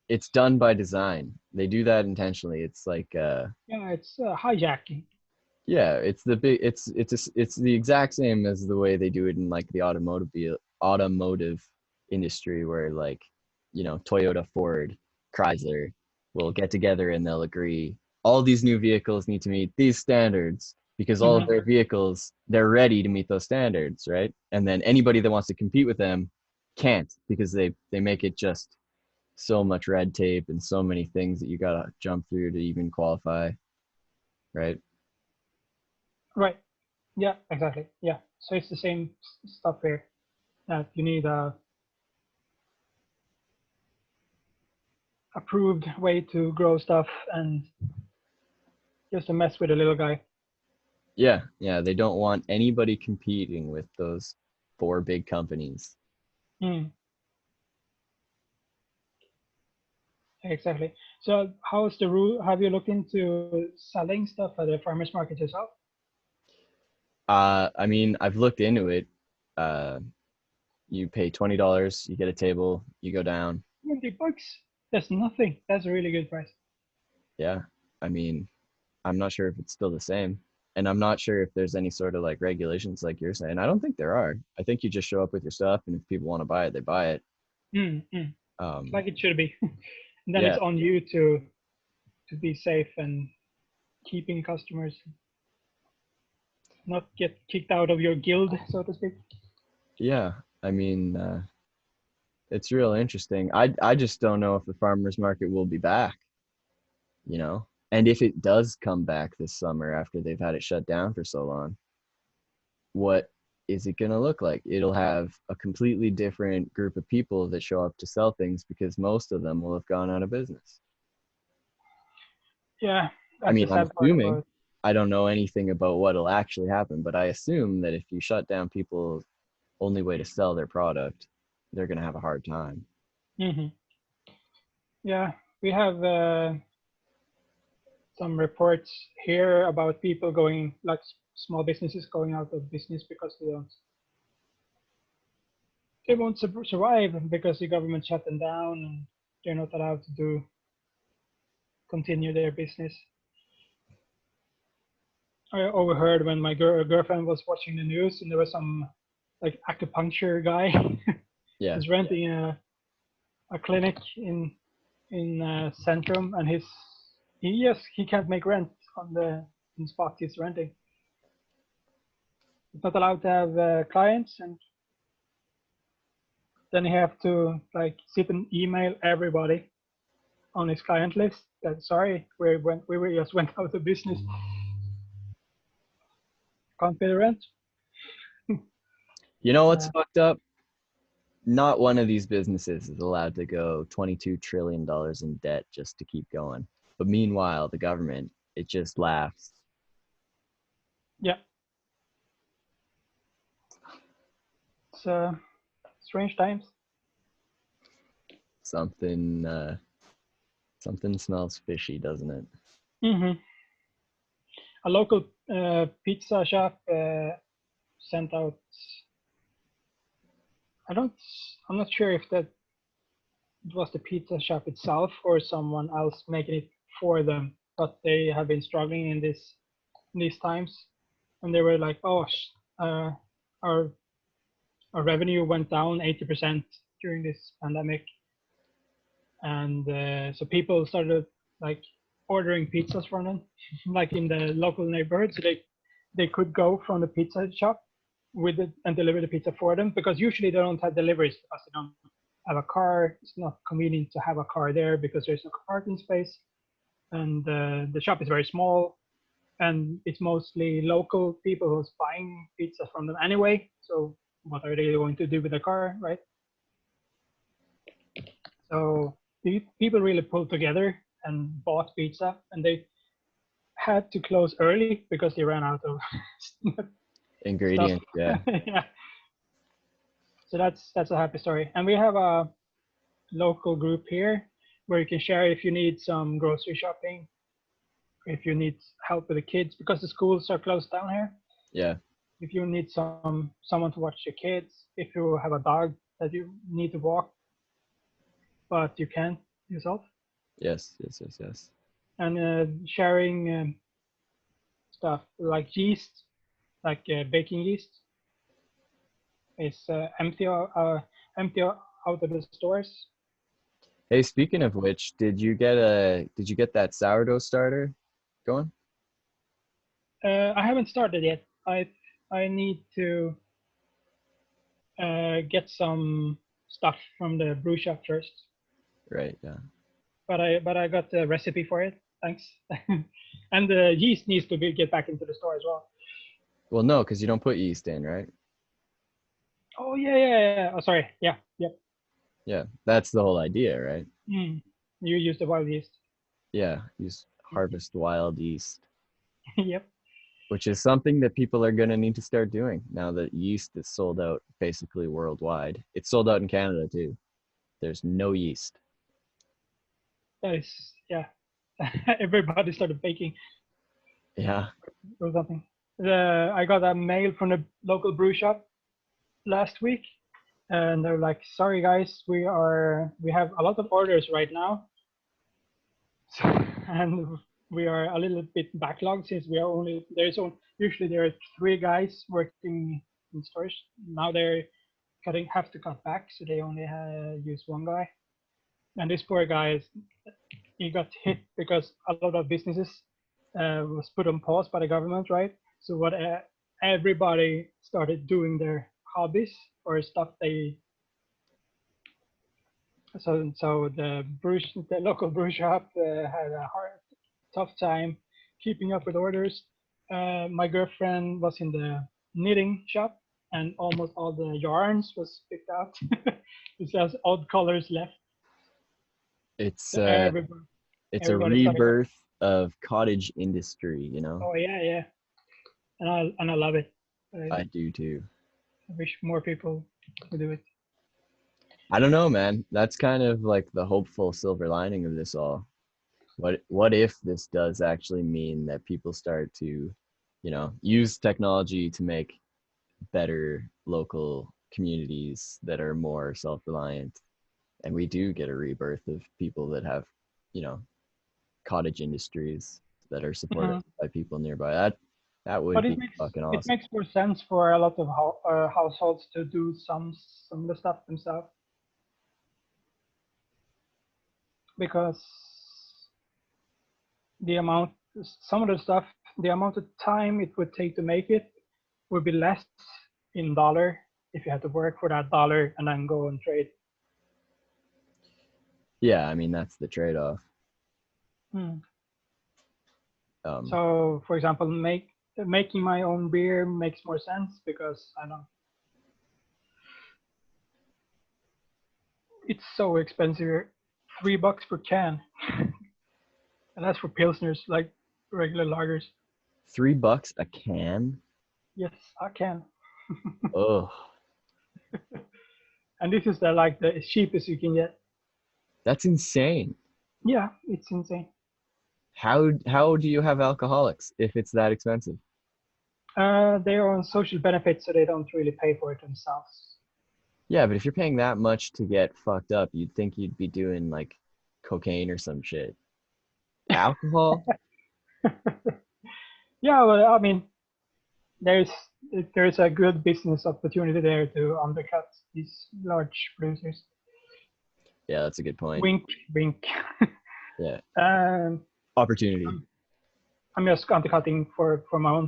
S1: it's done by design. They do that intentionally. It's like,
S2: Yeah, it's hijacking.
S1: yeah, it's the exact same as the way they do it in like the automotive industry, where like, Toyota, Ford, Chrysler will get together and they'll agree all these new vehicles need to meet these standards because all of
S2: Hmm.
S1: their vehicles, they're ready to meet those standards, right? And then anybody that wants to compete with them can't, because they make it just so much red tape and so many things that you gotta jump through to even qualify, right?
S2: Right. Yeah, exactly. Yeah. So it's the same stuff here, that you need a approved way to grow stuff and just to mess with a little guy.
S1: Yeah, they don't want anybody competing with those four big companies.
S2: Mm, exactly. So how's the rule? Have you looked into selling stuff at the farmers market yourself?
S1: I mean, I've looked into it. Uh, you pay $20, you get a table, you go down.
S2: $20. That's nothing. That's a really good price.
S1: Yeah, I mean, I'm not sure if it's still the same, and I'm not sure if there's any sort of like regulations like you're saying. I don't think there are. I think you just show up with your stuff, and if people want to buy it, they buy it.
S2: Mm.
S1: Um,
S2: Like it should be. And then it's
S1: yeah,
S2: on you to be safe and keeping customers, not get kicked out of your guild, so to speak.
S1: yeah. I mean, it's real interesting. I just don't know if the farmers market will be back. And if it does come back this summer after they've had it shut down for so long, what is it going to look like? It'll have a completely different group of people that show up to sell things because most of them will have gone out of business.
S2: Yeah,
S1: I
S2: that's the
S1: mean, I'm
S2: sad part
S1: assuming,
S2: about it.
S1: I don't know anything about what'll actually happen, but I assume that if you shut down people's only way to sell their product, they're going to have a hard time.
S2: Hmm. Yeah, we have some reports here about people going, like small businesses going out of business because they won't survive because the government shut them down. they're not allowed to continue their business. I overheard when my girlfriend was watching the news, and there was some like acupuncture guy
S1: Yeah.
S2: who's renting a clinic in Centrum, and he can't make rent on the spot he's renting. He's not allowed to have clients, and then he have to like sit and email everybody on his client list that sorry we just went out of business, can't pay the rent.
S1: You know what's
S2: uh,
S1: fucked up? Not one of these businesses is allowed to go $22 trillion in debt just to keep going. But meanwhile, the government, it just laughs.
S2: yeah, it's strange times.
S1: Something something smells fishy, doesn't it?
S2: Hmm. A local pizza shop sent out. I don't. I'm not sure if that it was the pizza shop itself or someone else making it for them, but they have been struggling in these times, and they were like, "Oh, our our revenue went down 80% during this pandemic," and so people started like ordering pizzas from them, like in the local neighborhood, so they could go from the pizza shop with it and deliver the pizza for them because usually they don't have deliveries because they don't have a car. It's not convenient to have a car there because there's no parking space, and the shop is very small, and it's mostly local people who's buying pizza from them anyway. So what are they going to do with the car, right? So people really pulled together and bought pizza, and they had to close early because they ran out of stuff.
S1: Ingredients, yeah.
S2: Yeah. So that's a happy story. And we have a local group here where you can share if you need some grocery shopping, if you need help with the kids because the schools are closed down here.
S1: Yeah.
S2: If you need someone to watch your kids, if you have a dog that you need to walk, but you can't yourself,
S1: Yes, yes, yes, yes.
S2: and sharing stuff like yeast, like baking yeast, is empty out of the stores.
S1: Hey, speaking of which, did you get that sourdough starter going?
S2: I haven't started yet. I need to get some stuff from the brew shop first,
S1: Right, yeah.
S2: but I got the recipe for it. Thanks. And the yeast needs to get back into the store as well.
S1: Well, no, because you don't put yeast in, right?
S2: Oh yeah. Oh sorry. Yeah. Yep.
S1: Yeah, that's the whole idea, right?
S2: Mm. You use the wild yeast.
S1: Yeah, use harvest wild yeast,
S2: Yep.
S1: which is something that people are going to need to start doing now that yeast is sold out basically worldwide. It's sold out in Canada too. There's no yeast.
S2: That is yeah. Everybody started baking
S1: Yeah.
S2: or something. I got a mail from the local brew shop last week, and they're like, "Sorry guys, we have a lot of orders right now, so, and we are a little bit backlogged since we are only usually there are three guys working in stores. Now they're have to cut back, so they only use one guy. And this poor guy he got hit because a lot of businesses was put on pause by the government, right? So what everybody started doing their hobbies or stuff they so the local brew shop had a tough time keeping up with orders. My girlfriend was in the knitting shop, and almost all the yarns was picked out. It says odd colors left.
S1: It's
S2: So
S1: uh it's a
S2: everybody started.
S1: rebirth of cottage industry, you know.
S2: Oh yeah, and I love it.
S1: I do too.
S2: I wish more people would do it.
S1: I don't know, man. That's kind of like the hopeful silver lining of this all. What if this does actually mean that people start to, use technology to make better local communities that are more self-reliant and we do get a rebirth of people that have, you know, cottage industries that are supported
S2: Mhm.
S1: by people nearby. That would
S2: But
S1: be fucking
S2: it
S1: awesome.
S2: makes more sense for a lot of households to do some of the stuff themselves because the amount some of the stuff the amount of time it would take to make it would be less in dollar if you had to work for that dollar and then go and trade.
S1: Yeah, I mean that's the trade-off.
S2: Hmm.
S1: Um,
S2: So, for example, making my own beer makes more sense because I don't. It's so expensive here. $3 per can, and that's for pilsners, like regular lagers.
S1: $3 a can.
S2: Yes, I can.
S1: Oh,
S2: And this is the like the cheapest you can get.
S1: that's insane.
S2: Yeah, it's insane.
S1: How do you have alcoholics if it's that expensive?
S2: They're on social benefits, so they don't really pay for it themselves.
S1: Yeah, but if you're paying that much to get fucked up, you'd think you'd be doing like cocaine or some shit. Alcohol?
S2: Yeah, well, I mean, there's there's a good business opportunity there to undercut these large producers.
S1: Yeah, that's a good point.
S2: Wink, wink.
S1: Yeah.
S2: um,
S1: Opportunity.
S2: I'm, I'm just undercutting for my own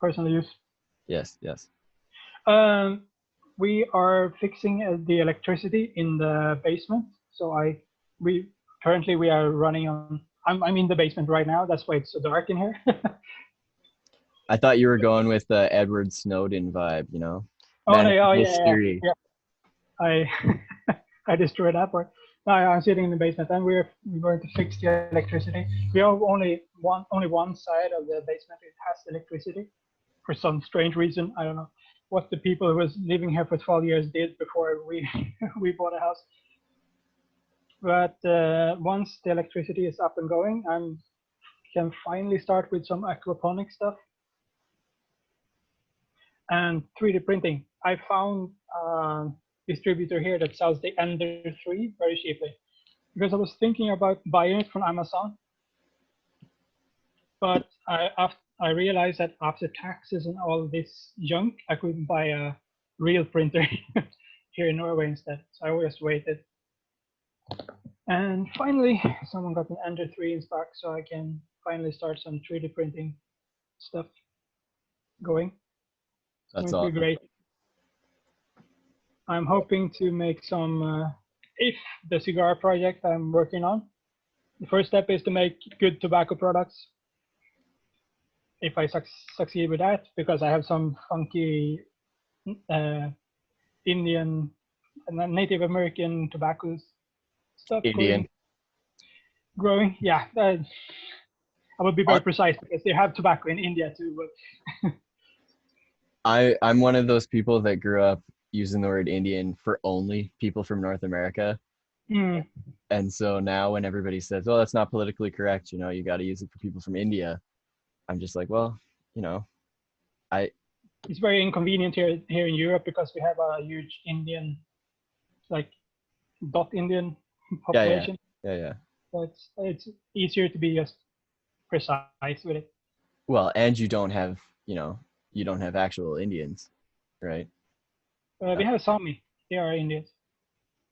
S2: personal use.
S1: Yes, yes.
S2: Um, we are fixing the electricity in the basement. So we currently we are running on. I'm in the basement right now. That's why it's so dark in here.
S1: I thought you were going with the Edward Snowden vibe, you know?
S2: Oh
S1: Man
S2: no!
S1: of
S2: Oh yeah, yeah,
S1: mystery.
S2: yeah. I I destroyed that part. No, I'm sitting in the basement, and we're going to fix the electricity. We have only one side of the basement. It has electricity for some strange reason. I don't know what the people who was living here for 12 years did before we we bought a house. But once the electricity is up and going, I can finally start with some aquaponic stuff and 3D printing. I found a distributor here that sells the Ender 3 very cheaply because I was thinking about buying it from Amazon, but I realized that after taxes and all this junk, I couldn't buy a real printer here in Norway instead. So I just waited. And finally, someone got an Ender 3 in stock, so I can finally start some 3D printing stuff going. It's
S1: That's
S2: going to be
S1: awesome.
S2: great. I'm hoping to make some, if the cigar project I'm working on, the first step is to make good tobacco products. If I succeed with that, because I have some funky uh, Indian and Native American tobacco stuff
S1: Indian.
S2: growing. Yeah, I would be very precise because they have tobacco in India too. But
S1: I'm one of those people that grew up using the word Indian for only people from North America.
S2: mm,
S1: And so now when everybody says, "Oh, that's not politically correct," you know, you got to use it for people from India. I'm just like, well, you know, I
S2: it's very inconvenient here in Europe because we have a huge Indian, like dot Indian
S1: yeah, yeah.
S2: population.
S1: Yeah, yeah.
S2: So it's easier to be just precise with it.
S1: Well, and you don't have, you know, you don't have actual Indians, right?
S2: We
S1: Uh,
S2: have Sami. They are Indians,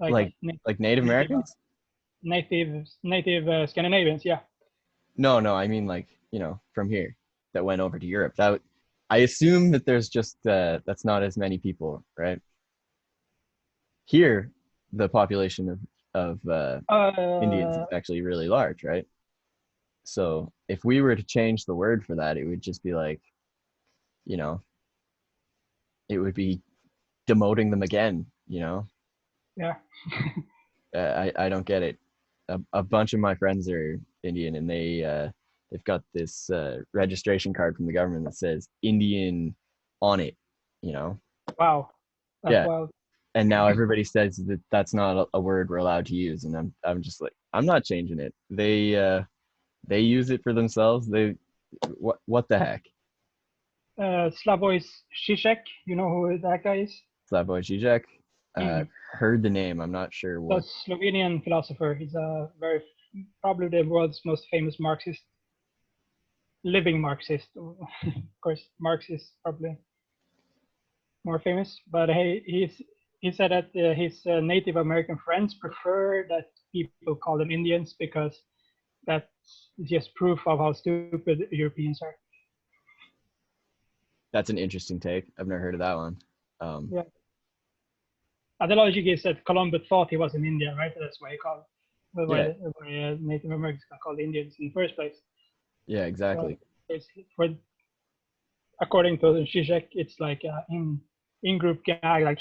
S2: like
S1: like like Native
S2: native
S1: Americans?
S2: native Scandinavians. Yeah.
S1: No, no, I mean like, you know, from here that went over to Europe. I assume that there's just that's not as many people, right? Here, the population of Indians is
S2: Uh,
S1: actually really large, right? So if we were to change the word for that, it would just be like, you know, it would be demoting them again, you know?
S2: yeah.
S1: I don't get it. A bunch of my friends are Indian, and they've got this registration card from the government that says Indian on it, you know?
S2: Wow. That's
S1: Yeah.
S2: wild.
S1: And now everybody says that that's not a word we're allowed to use, and I'm just like, I'm not changing it. They use it for themselves. What the heck?
S2: Slavoj Žižek. You know who that guy is?
S1: Slavoj Žižek? I've heard the name. I'm not sure
S2: The
S1: what.
S2: Slovenian philosopher. He's a very probably the world's most famous Marxist, living Marxist. Of course, Marx is probably more famous, but he said that his Native American friends prefer that people call them Indians because that's just proof of how stupid Europeans are.
S1: That's an interesting take. I've never heard of that one. Um,
S2: Yeah. The logic is that Columbus thought he was in India, right? That's why he called
S1: yeah,
S2: why Native Americans got called Indians in the first place.
S1: yeah,
S2: So
S1: exactly.
S2: it's for according to Zizek, it's like in group gag. Like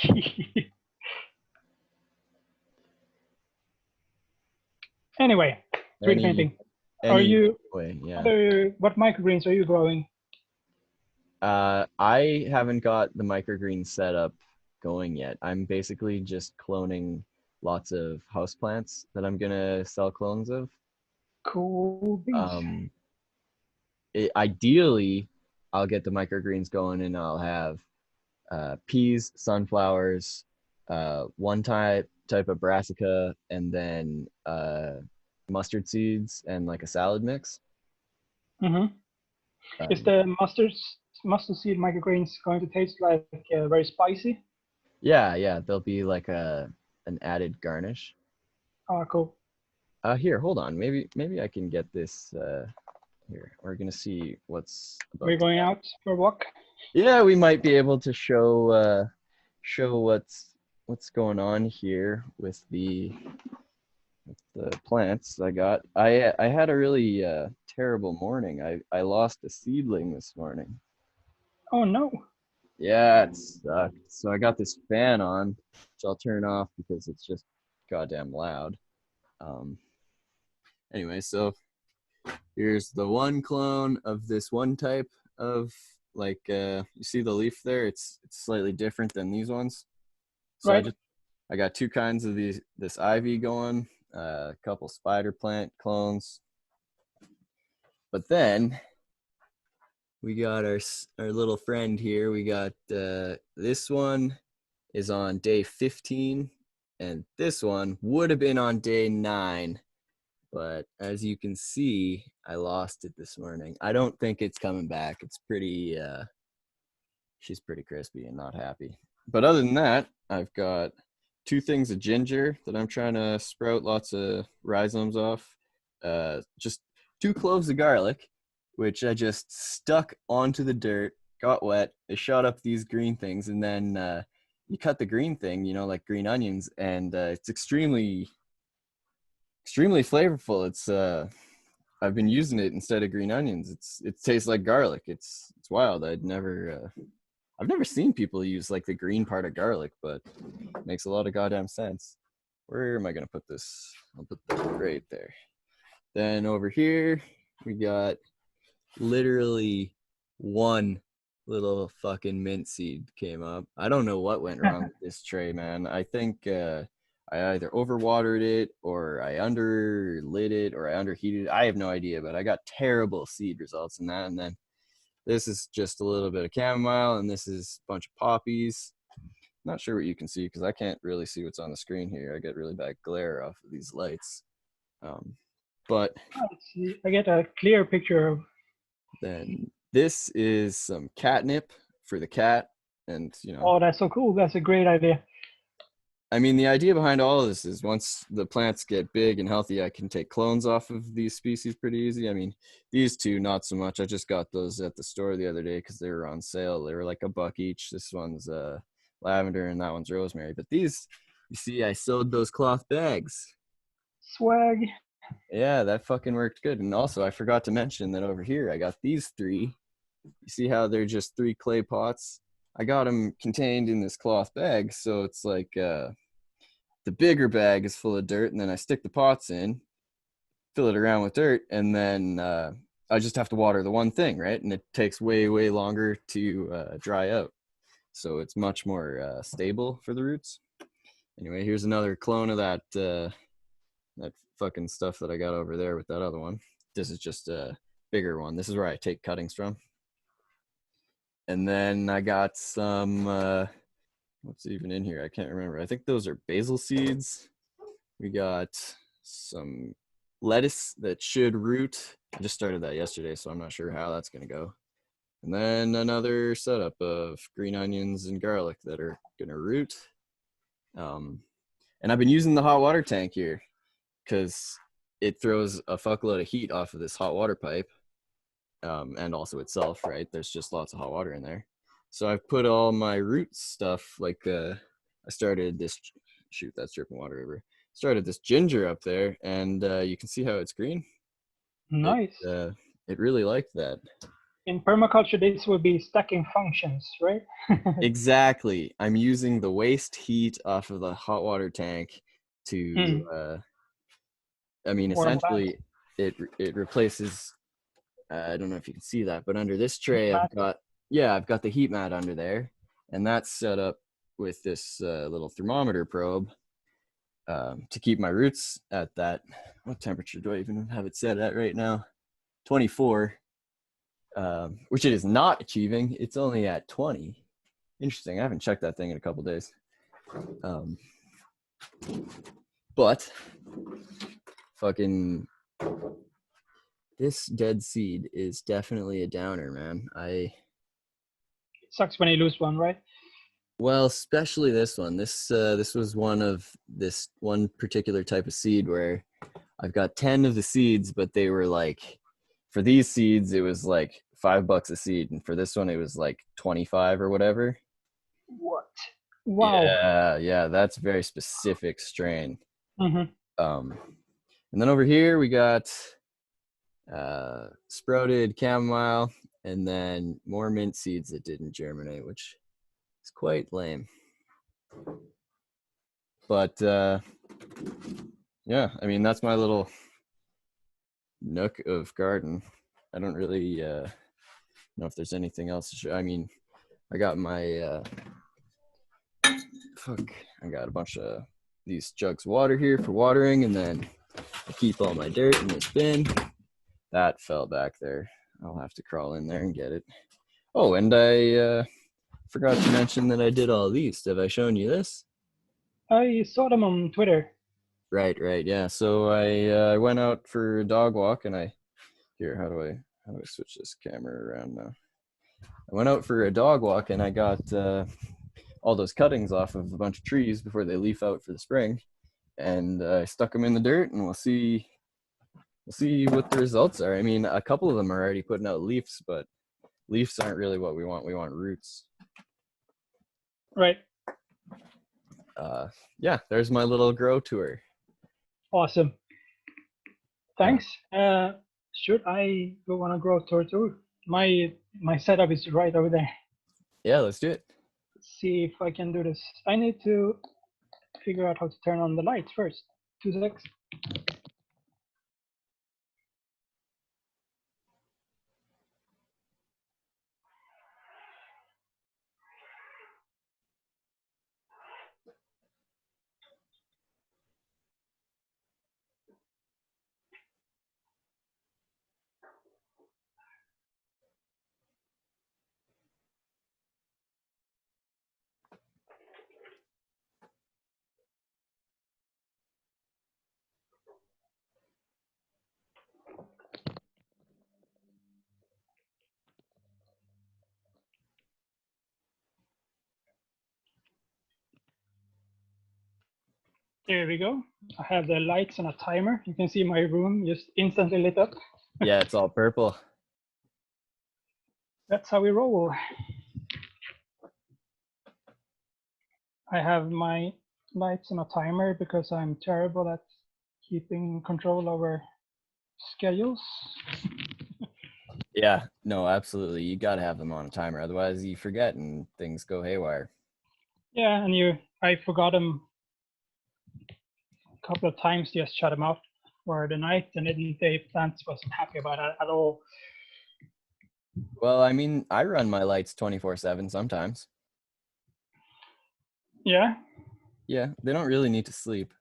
S2: anyway, 3D
S1: Any,
S2: painting. Are you
S1: anyway, yeah.
S2: what microgreens are you growing?
S1: I haven't got the microgreen setup going yet. I'm basically just cloning lots of houseplants that I'm gonna sell clones of.
S2: Cool beans.
S1: Um, Ideally, I'll get the microgreens going and I'll have peas, sunflowers, one type of brassica, and then mustard seeds and like a salad mix.
S2: Hmm. Is
S1: Um,
S2: the mustard seed microgreens going to taste like very spicy?
S1: yeah, yeah, there'll be like a an added garnish.
S2: Cool.
S1: Here, hold on. Maybe I can get this here. We're gonna see what's
S2: We're
S1: about to
S2: going
S1: happen.
S2: out for a walk.
S1: Yeah, we might be able to show what's going on here with the plants I got. I had a really terrible morning. I lost a seedling this morning.
S2: Oh no.
S1: Yeah, it sucked. So I got this fan on, which I'll turn off because it's just goddamn loud. Um, anyway, so here's the one clone of this one type of like you see the leaf there? It's slightly different than these ones. So
S2: Right.
S1: I got two kinds of this ivy going, a couple spider plant clones. But then we got our little friend here. We got this one is on day 15 and this one would have been on day 9, but as you can see, I lost it this morning. I don't think it's coming back. It's pretty she's pretty crispy and not happy. But other than that, I've got two things of ginger that I'm trying to sprout lots of rhizomes off. Just 2 cloves of garlic, which I just stuck onto the dirt, got wet. They shot up these green things, and then you cut the green thing, like green onions, and it's extremely flavorful. It's I've been using it instead of green onions. It tastes like garlic. It's wild. I've never seen people use like the green part of garlic, but it makes a lot of goddamn sense. Where am I gonna put this? I'll put that right there. Then over here we got literally one little fucking mint seed came up. I don't know what went wrong with this tray, man. I think I either overwatered it or I underlit it or I underheated it. I have no idea, but I got terrible seed results in that. And then this is just a little bit of chamomile, and this is a bunch of poppies. Not sure what you can see because I can't really see what's on the screen here. I get really bad glare off of these lights. Um, but
S2: I get a clear picture of.
S1: then this is some catnip for the cat. And,
S2: Oh, that's so cool. That's a great idea.
S1: I mean, the idea behind all of this is once the plants get big and healthy, I can take clones off of these species pretty easy. I mean, these two, not so much. I just got those at the store the other day because they were on sale. They were like $1 each. This one's lavender and that one's rosemary. But these, you see, I sewed those cloth bags.
S2: Swag.
S1: Yeah, that fucking worked good. And also, I forgot to mention that over here, I got these 3. You see how they're just 3 clay pots? I got them contained in this cloth bag. So it's like, the bigger bag is full of dirt, and then I stick the pots in, fill it around with dirt, and then I just have to water the one thing, right? And it takes way longer to dry out, so it's much more stable for the roots. Anyway, here's another clone of that fucking stuff that I got over there with that other one. This is just a bigger one. This is where I take cuttings from. And then I got some what's even in here? I can't remember. I think those are basil seeds. We got some lettuce that should root. I just started that yesterday, so I'm not sure how that's going to go. And then another setup of green onions and garlic that are going to root. And I've been using the hot water tank here because it throws a fuckload of heat off of this hot water pipe, and also itself, right? There's just lots of hot water in there. So I've put all my root stuff, like I started this, shoot, that's dripping water over. Started this ginger up there, and you can see how it's green. It
S2: Nice.
S1: uh, it really liked that.
S2: In permaculture, this would be stacking functions, right?
S1: Exactly. I'm using the waste heat off of the hot water tank to,
S2: Mm,
S1: I mean,
S2: warm plants,
S1: essentially, it replaces. I don't know if you can see that, but under this
S2: heat
S1: tray,
S2: mat.
S1: I've got the heat mat under there, and that's set up with this little thermometer probe to keep my roots at that. What temperature do I even have it set at right now? 24, which it is not achieving. It's only at 20. Interesting. I haven't checked that thing in a couple days. But fucking this dead seed is definitely a downer, man.
S2: It sucks when you lose one, right?
S1: Well, especially this one. This was one of this one particular type of seed where I've got 10 of the seeds, but they were like, for these seeds it was like $5 a seed, and for this one it was like 25 or whatever.
S2: What? Wow.
S1: Yeah, that's very specific strain.
S2: Mm-hmm.
S1: Um, and then over here we got sprouted chamomile, and then more mint seeds that didn't germinate, which is quite lame. But yeah, I mean, that's my little nook of garden. I don't really know if there's anything else to show. I mean, I got my I got a bunch of these jugs of water here for watering, and then I keep all my dirt in this bin. That fell back there. I'll have to crawl in there and get it. Oh, and I forgot to mention that I did all these. Have I shown you this?
S2: I saw them on Twitter.
S1: Right. Yeah. So I went out for a dog walk, and here. How do I switch this camera around now? I went out for a dog walk, and I got all those cuttings off of a bunch of trees before they leaf out for the spring, and I stuck them in the dirt, and we'll see what the results are. I mean, a couple of them are already putting out leaves, but leaves aren't really what we want. We want roots.
S2: Right.
S1: Yeah, there's my little grow tour.
S2: Awesome.
S1: Uh,
S2: Thanks. Should I go on a growth tour too? My setup is right over there.
S1: yeah, let's do it.
S2: Let's see if I can do this. I need to figure out how to turn on the lights first. 2 seconds. There we go. I have the lights and a timer. You can see my room just instantly lit up.
S1: Yeah, it's all purple.
S2: That's how we roll. I have my lights and a timer because I'm terrible at keeping control over schedules.
S1: Yeah, no, absolutely. You got to have them on a timer, otherwise you forget and things go haywire.
S2: Yeah, and I forgot them a couple of times, just shut them off for the night, and the plants wasn't happy about it at all.
S1: Well, I mean, I run my lights 24/7 sometimes.
S2: Yeah,
S1: Yeah, they don't really need to sleep.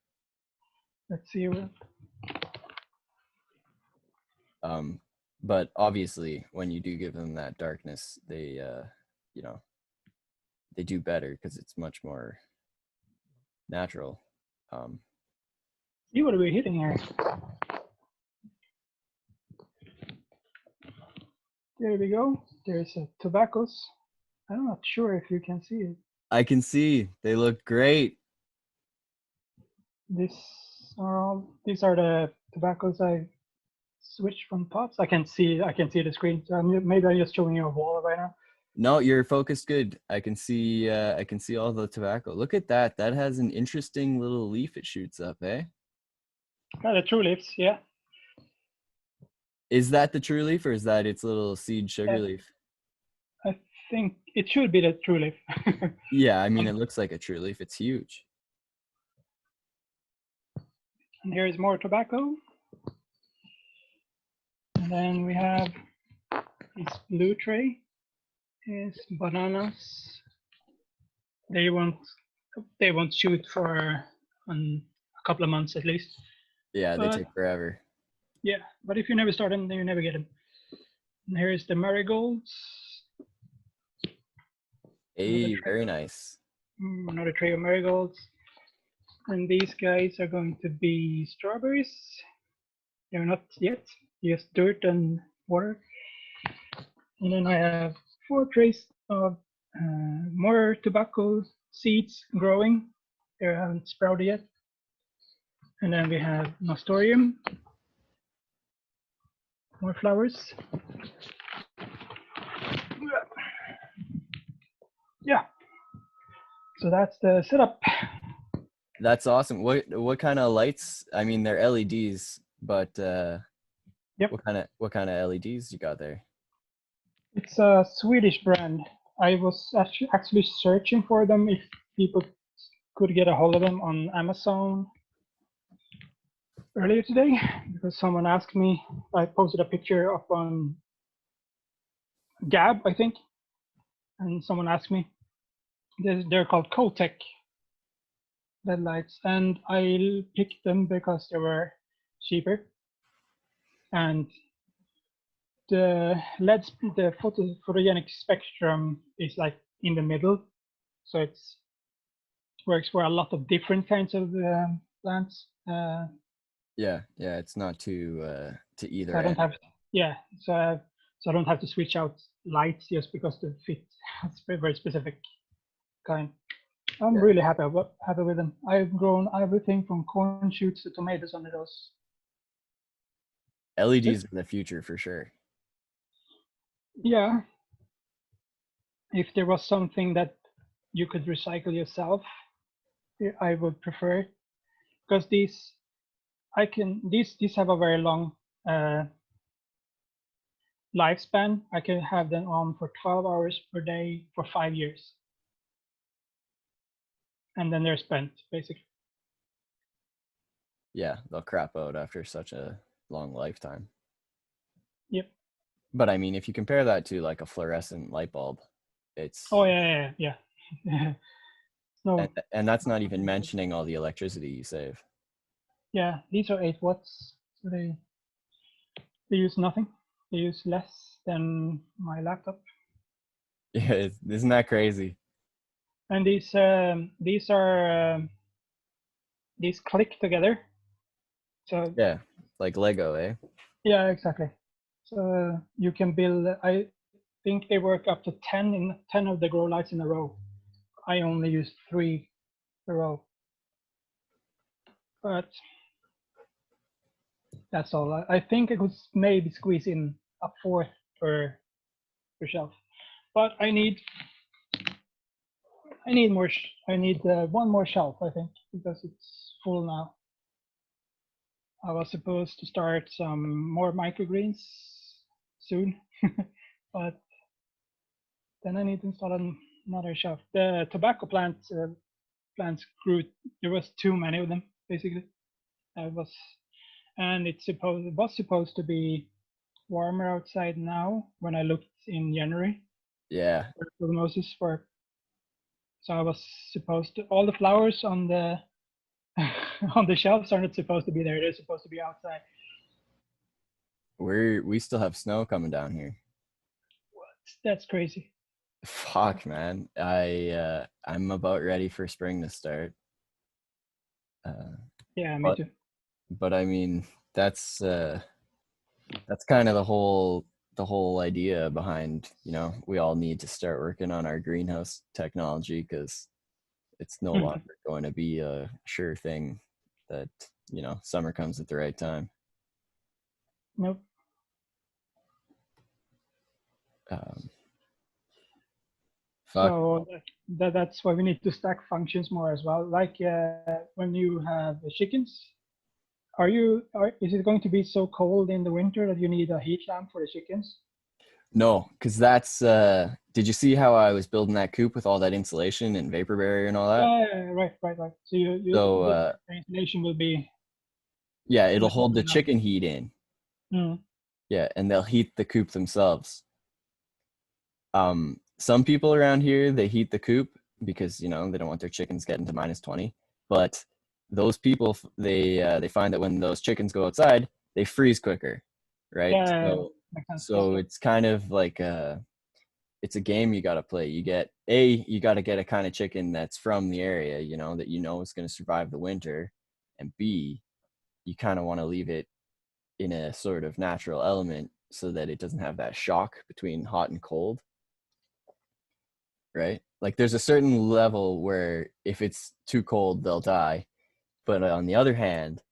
S2: let's see.
S1: Um, but obviously, when you do give them that darkness, they, you know, they do better because it's much more natural. Um,
S2: See what are we hitting here? There we go. There's tobaccos. I'm not sure if you can see it.
S1: I can see they look great.
S2: This these are the tobaccos I switched from pots. I can see the screen. So maybe I'm just showing you a wall right now.
S1: No, you're focused good. I can see all the tobacco. Look at that. That has an interesting little leaf it shoots up, eh?
S2: The true leaves, yeah.
S1: Is that the true leaf or is that its little seed sugar leaf?
S2: I think it should be the true leaf.
S1: Yeah, I mean it looks like a true leaf. It's huge.
S2: And here's more tobacco. And then we have this blue tray is bananas. They won't shoot for a couple of months at least.
S1: Yeah, they
S2: But
S1: take forever.
S2: yeah, but if you never start them, then you never get them. And here's the marigolds.
S1: Hey, very nice.
S2: Another tray of marigolds. And these guys are going to be strawberries. They're not yet, just dirt and water. And then I have 4 trays of more tobacco seeds growing. They haven't sprouted yet. And then we have nasturtium, more flowers. Yeah, so that's the setup.
S1: That's awesome. What kind of lights? I mean, they're LEDs, but
S2: Yep,
S1: what kind of LEDs you got there?
S2: it's a Swedish brand. I was actually searching for them if people could get a hold of them on Amazon earlier today because someone asked me. I posted a picture up on Gab, I think, and someone asked me. They're called Kotech LED lights, and I picked them because they were cheaper. And the the photogenic spectrum is like in the middle, so it's works for a lot of different kinds of plants.
S1: Yeah, it's not to
S2: So
S1: either
S2: I don't
S1: end.
S2: have, yeah, so I don't have to switch out lights just because the fit it's very specific kind. I'm
S1: Yeah.
S2: really happy with them. I've grown everything from corn shoots to tomatoes under those.
S1: LEDs in the future for sure.
S2: Yeah, if there was something that you could recycle yourself, I would prefer it because these have a very long uh, lifespan. I can have them on for 12 hours per day for 5 years, and then they're spent basically.
S1: Yeah, they'll crap out after such a long lifetime.
S2: Yep.
S1: But I mean, if you compare that to like a fluorescent light bulb, it's
S2: Oh yeah.
S1: and,
S2: No,
S1: and that's not even mentioning all the electricity you save.
S2: yeah, these are 8 watts, so they use nothing. They use less than my laptop.
S1: Yeah, isn't that crazy?
S2: And these click together. So
S1: Yeah, like Lego, eh?
S2: yeah, exactly. So you can build. I think they work up to 10 of the grow lights in a row. I only use 3 a row, but that's all. I think I could maybe squeeze in a fourth per shelf, but I need more. I need one more shelf, I think, because it's full now. I was supposed to start some more microgreens soon, but then I need to install another shelf. The tobacco plants grew. There was too many of them, basically. I was, and it was supposed to be warmer outside now when I looked in January
S1: Yeah,
S2: for prognosis for. So I was supposed to all the flowers on the on the shelves are not supposed to be there. They're supposed to be outside.
S1: we still have snow coming down here.
S2: That's crazy.
S1: Fuck, man. I'm about ready for spring to start. Uh,
S2: Yeah, me
S1: but
S2: too.
S1: but I mean, that's kind of the whole idea behind, we all need to start working on our greenhouse technology, because it's no
S2: Mhm.
S1: longer going to be a sure thing that, summer comes at the right time.
S2: Nope.
S1: Um, fuck.
S2: So that's why we need to stack functions more as well. Like when you have the chickens, is it going to be so cold in the winter that you need a heat lamp for the chickens?
S1: No, because that's did you see how I was building that coop with all that insulation and vapor barrier and all that?
S2: Yeah, right, right, right. So
S1: So
S2: the insulation will be
S1: yeah, it'll
S2: not
S1: hold the
S2: enough.
S1: chicken heat in.
S2: Mm.
S1: Yeah, and they'll heat the coop themselves. Some people around here, they heat the coop because they don't want their chickens getting to -20. But those people, they find that when those chickens go outside, they freeze quicker, right?
S2: Yeah,
S1: So
S2: makes sense. Yes.
S1: so it's kind of like it's a game you got to play. You got to get a kind of chicken that's from the area, that is going to survive the winter, and B, you kind of want to leave it in a sort of natural element so that it doesn't have that shock between hot and cold, right? Like there's a certain level where if it's too cold, they'll die. But on the other hand,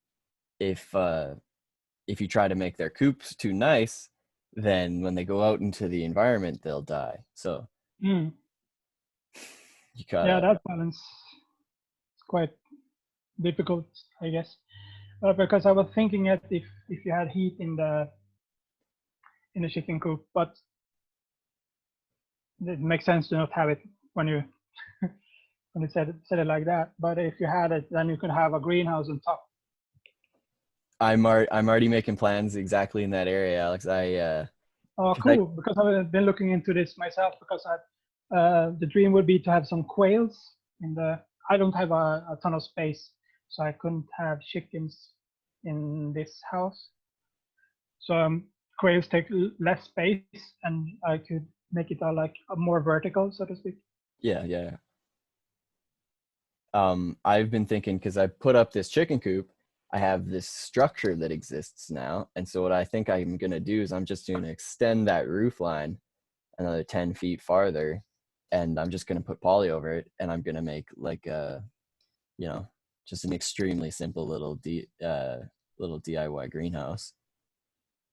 S1: if you try to make their coops too nice, then when they go out into the environment, they'll die. So
S2: Mm.
S1: you
S2: Yeah,
S1: gotta,
S2: that balance is quite difficult, I guess. Because I was thinking that if you had heat in the chicken coop, but it makes sense to not have it when you when you said it like that. But if you had it, then you could have a greenhouse on top.
S1: I'm already making plans exactly in that area, Alex.
S2: Oh,
S1: Cause I
S2: cool! Because I've been looking into this myself. Because the dream would be to have some quails in the. I don't have a ton of space, so I couldn't have chickens in this house. So quails take less space, and I could make it like a more vertical, so to speak.
S1: yeah, yeah. I've been thinking, because I put up this chicken coop, I have this structure that exists now, and so what I think I'm gonna do is I'm just gonna extend that roof line another 10 feet farther, and I'm just gonna put poly over it, and I'm gonna make like you know, just an extremely simple little DIY greenhouse.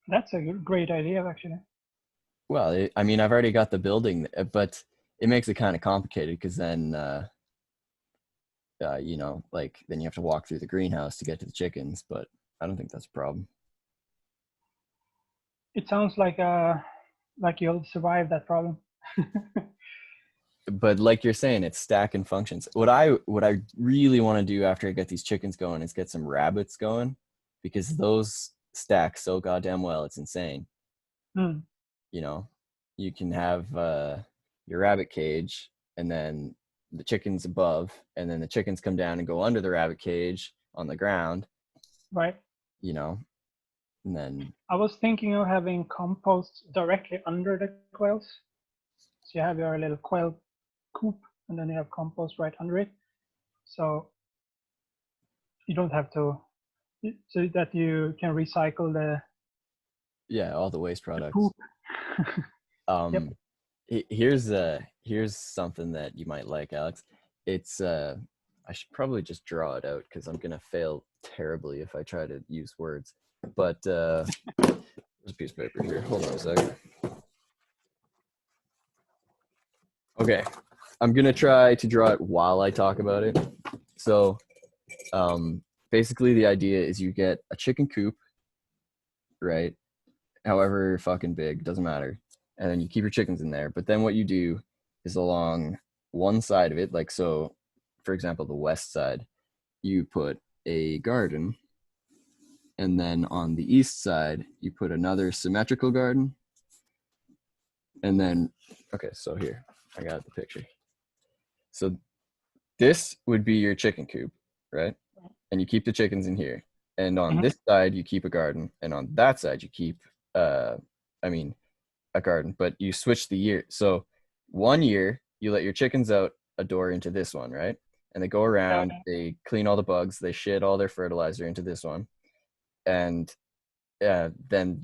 S2: That's a great idea, actually.
S1: Well, I mean, I've already got the building, but it makes it kind of complicated because then, like then you have to walk through the greenhouse to get to the chickens. But I don't think that's a problem.
S2: It sounds like you'll survive that problem.
S1: But like you're saying, it's stacking functions. What I really want to do after I get these chickens going is get some rabbits going, because those stack so goddamn well. It's insane.
S2: Hmm.
S1: You know, you can have your rabbit cage, and then the chickens above, and then the chickens come down and go under the rabbit cage on the ground,
S2: Right.
S1: you know, and then
S2: I was thinking of having compost directly under the quails. So you have your little quail coop, and then you have compost right under it. So you don't have to, so that you can recycle
S1: yeah, all the waste
S2: the
S1: products.
S2: poop. Yep.
S1: Um, here's something that you might like, Alex. It's I should probably just draw it out because I'm gonna fail terribly if I try to use words. But there's a piece of paper here. Hold on a second. Okay, I'm gonna try to draw it while I talk about it. So, um, basically, the idea is you get a chicken coop, right? However fucking big, doesn't matter, and then you keep your chickens in there. But then what you do is along one side of it, like so, for example, the west side, you put a garden, and then on the east side, you put another symmetrical garden, and then okay, so here I got the picture. So this would be your chicken coop, right? And you keep the chickens in here. And on
S2: Mhm.
S1: this side, you keep a garden, and on that side, you keep, I mean, a garden. But you switch the year. So 1 year you let your chickens out a door into this one, right? And they go around,
S2: Yeah.
S1: they clean all the bugs, they shit all their fertilizer into this one. And then,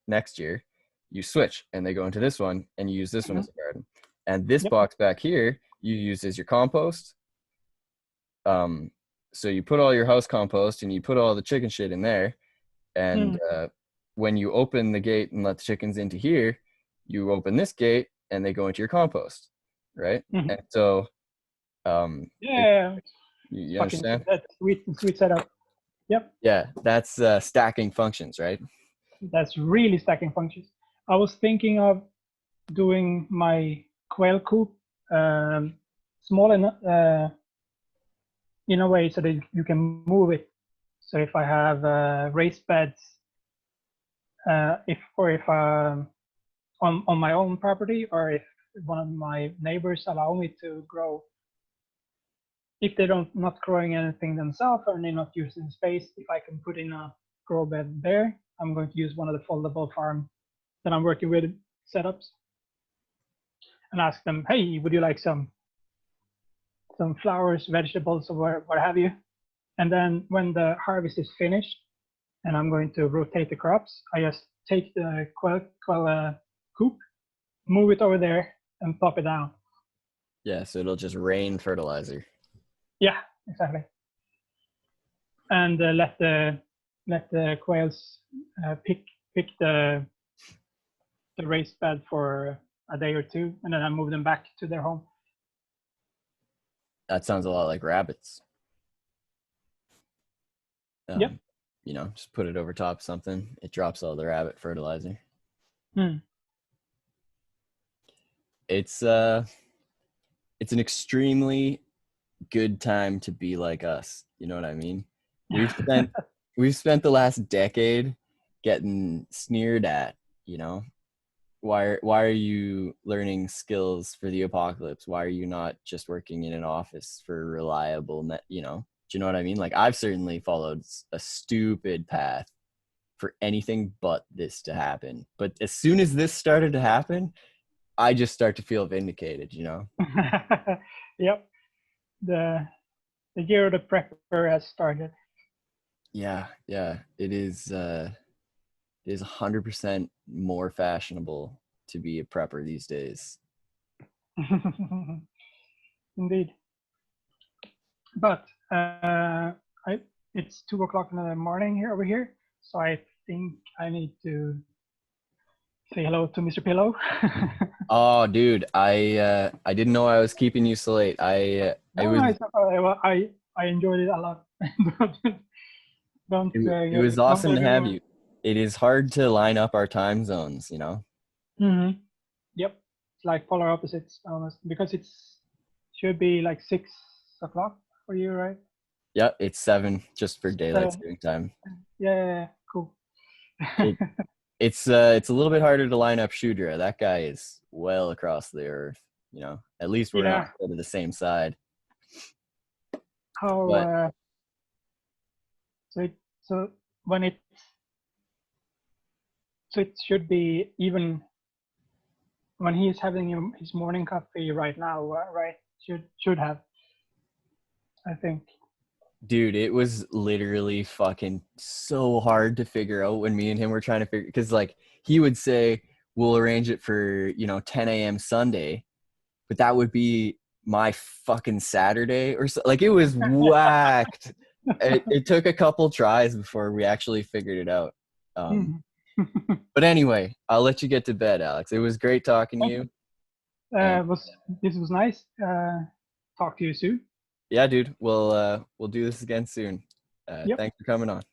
S1: next year you switch and they go into this one and you use this one
S2: Mhm.
S1: as a garden. And this
S2: Yep.
S1: box back here you use as your compost. um so you put all your house compost and you put all the chicken shit in there. And
S2: Mm.
S1: when you open the gate and let the chickens into here, you open this gate and they go into your compost, right?
S2: Mhm.
S1: And so it,
S2: Yeah.
S1: you
S2: Fucking
S1: understand?
S2: that's sweet setup. Yep.
S1: Yeah, that's stacking functions, right?
S2: That's really stacking functions. I was thinking of doing my quail coop um, small enough in a way so that you can move it. So if I have raised beds, if on my own property, or if one of my neighbors allow me to grow, if they don't not growing anything themselves or they're not using space, if I can put in a grow bed there, I'm going to use one of the foldable farm that I'm working with setups and ask them, hey, would you like some flowers, vegetables, or what have you? And then when the harvest is finished and I'm going to rotate the crops, I just take the quail coop, move it over there, and plop it down.
S1: Yeah, so it'll just rain fertilizer.
S2: Yeah, exactly. And let the quails pick the raised bed for a day or two, and then I move them back to their home.
S1: That sounds a lot like rabbits.
S2: Yep.
S1: um just put it over top of something, it drops all the rabbit fertilizer.
S2: Hmm.
S1: It's uh it's an extremely good time to be like us. You know what I mean? We've spent we've spent the last decade getting sneered at, you know. Why are you learning skills for the apocalypse? Why are you not just working in an office for reliable net, you know? Do you know what I mean? Like I've certainly followed a stupid path for anything but this to happen. But as soon as this started to happen, I just start to feel vindicated, you know?
S2: Yep. The the year of the prepper has started.
S1: Yeah, yeah. It is 100% more fashionable to be a prepper these days.
S2: Indeed. But I it's 2 o'clock in the morning here over here, so I think I need to say hello to Mr. Pillow.
S1: Oh, dude, I didn't know I was keeping you so late.
S2: No, no, it's not, I enjoyed it a lot. don't
S1: it was
S2: don't
S1: awesome
S2: get
S1: to
S2: me
S1: have
S2: wrong.
S1: you. It is hard to line up our time zones, you know.
S2: Hmm. Yep, it's like polar opposites almost because it's should be like 6 o'clock for you, right?
S1: Yep, it's 7 just for daylight
S2: So
S1: saving time.
S2: yeah, yeah, yeah, cool.
S1: It it's a little bit harder to line up Shudra. That guy is well across the earth, you know. At least we're not
S2: Yeah.
S1: to the same side.
S2: How
S1: But
S2: so so when it should be even when he's having his morning coffee right now, right? Should have, I think.
S1: dude, it was literally fucking so hard to figure out when me and him were trying to figure, because like he would say we'll arrange it for 10 a.m. Sunday, but that would be my fucking Saturday or so. Like it was whacked. It took a couple tries before we actually figured it out. um
S2: Mhm.
S1: but anyway, I'll let you get to bed, Alex. It was great talking to
S2: Thank you.
S1: you. And
S2: Was this was nice. Talk to you soon.
S1: yeah, dude, we'll do this again soon.
S2: Yep.
S1: Thanks for coming on.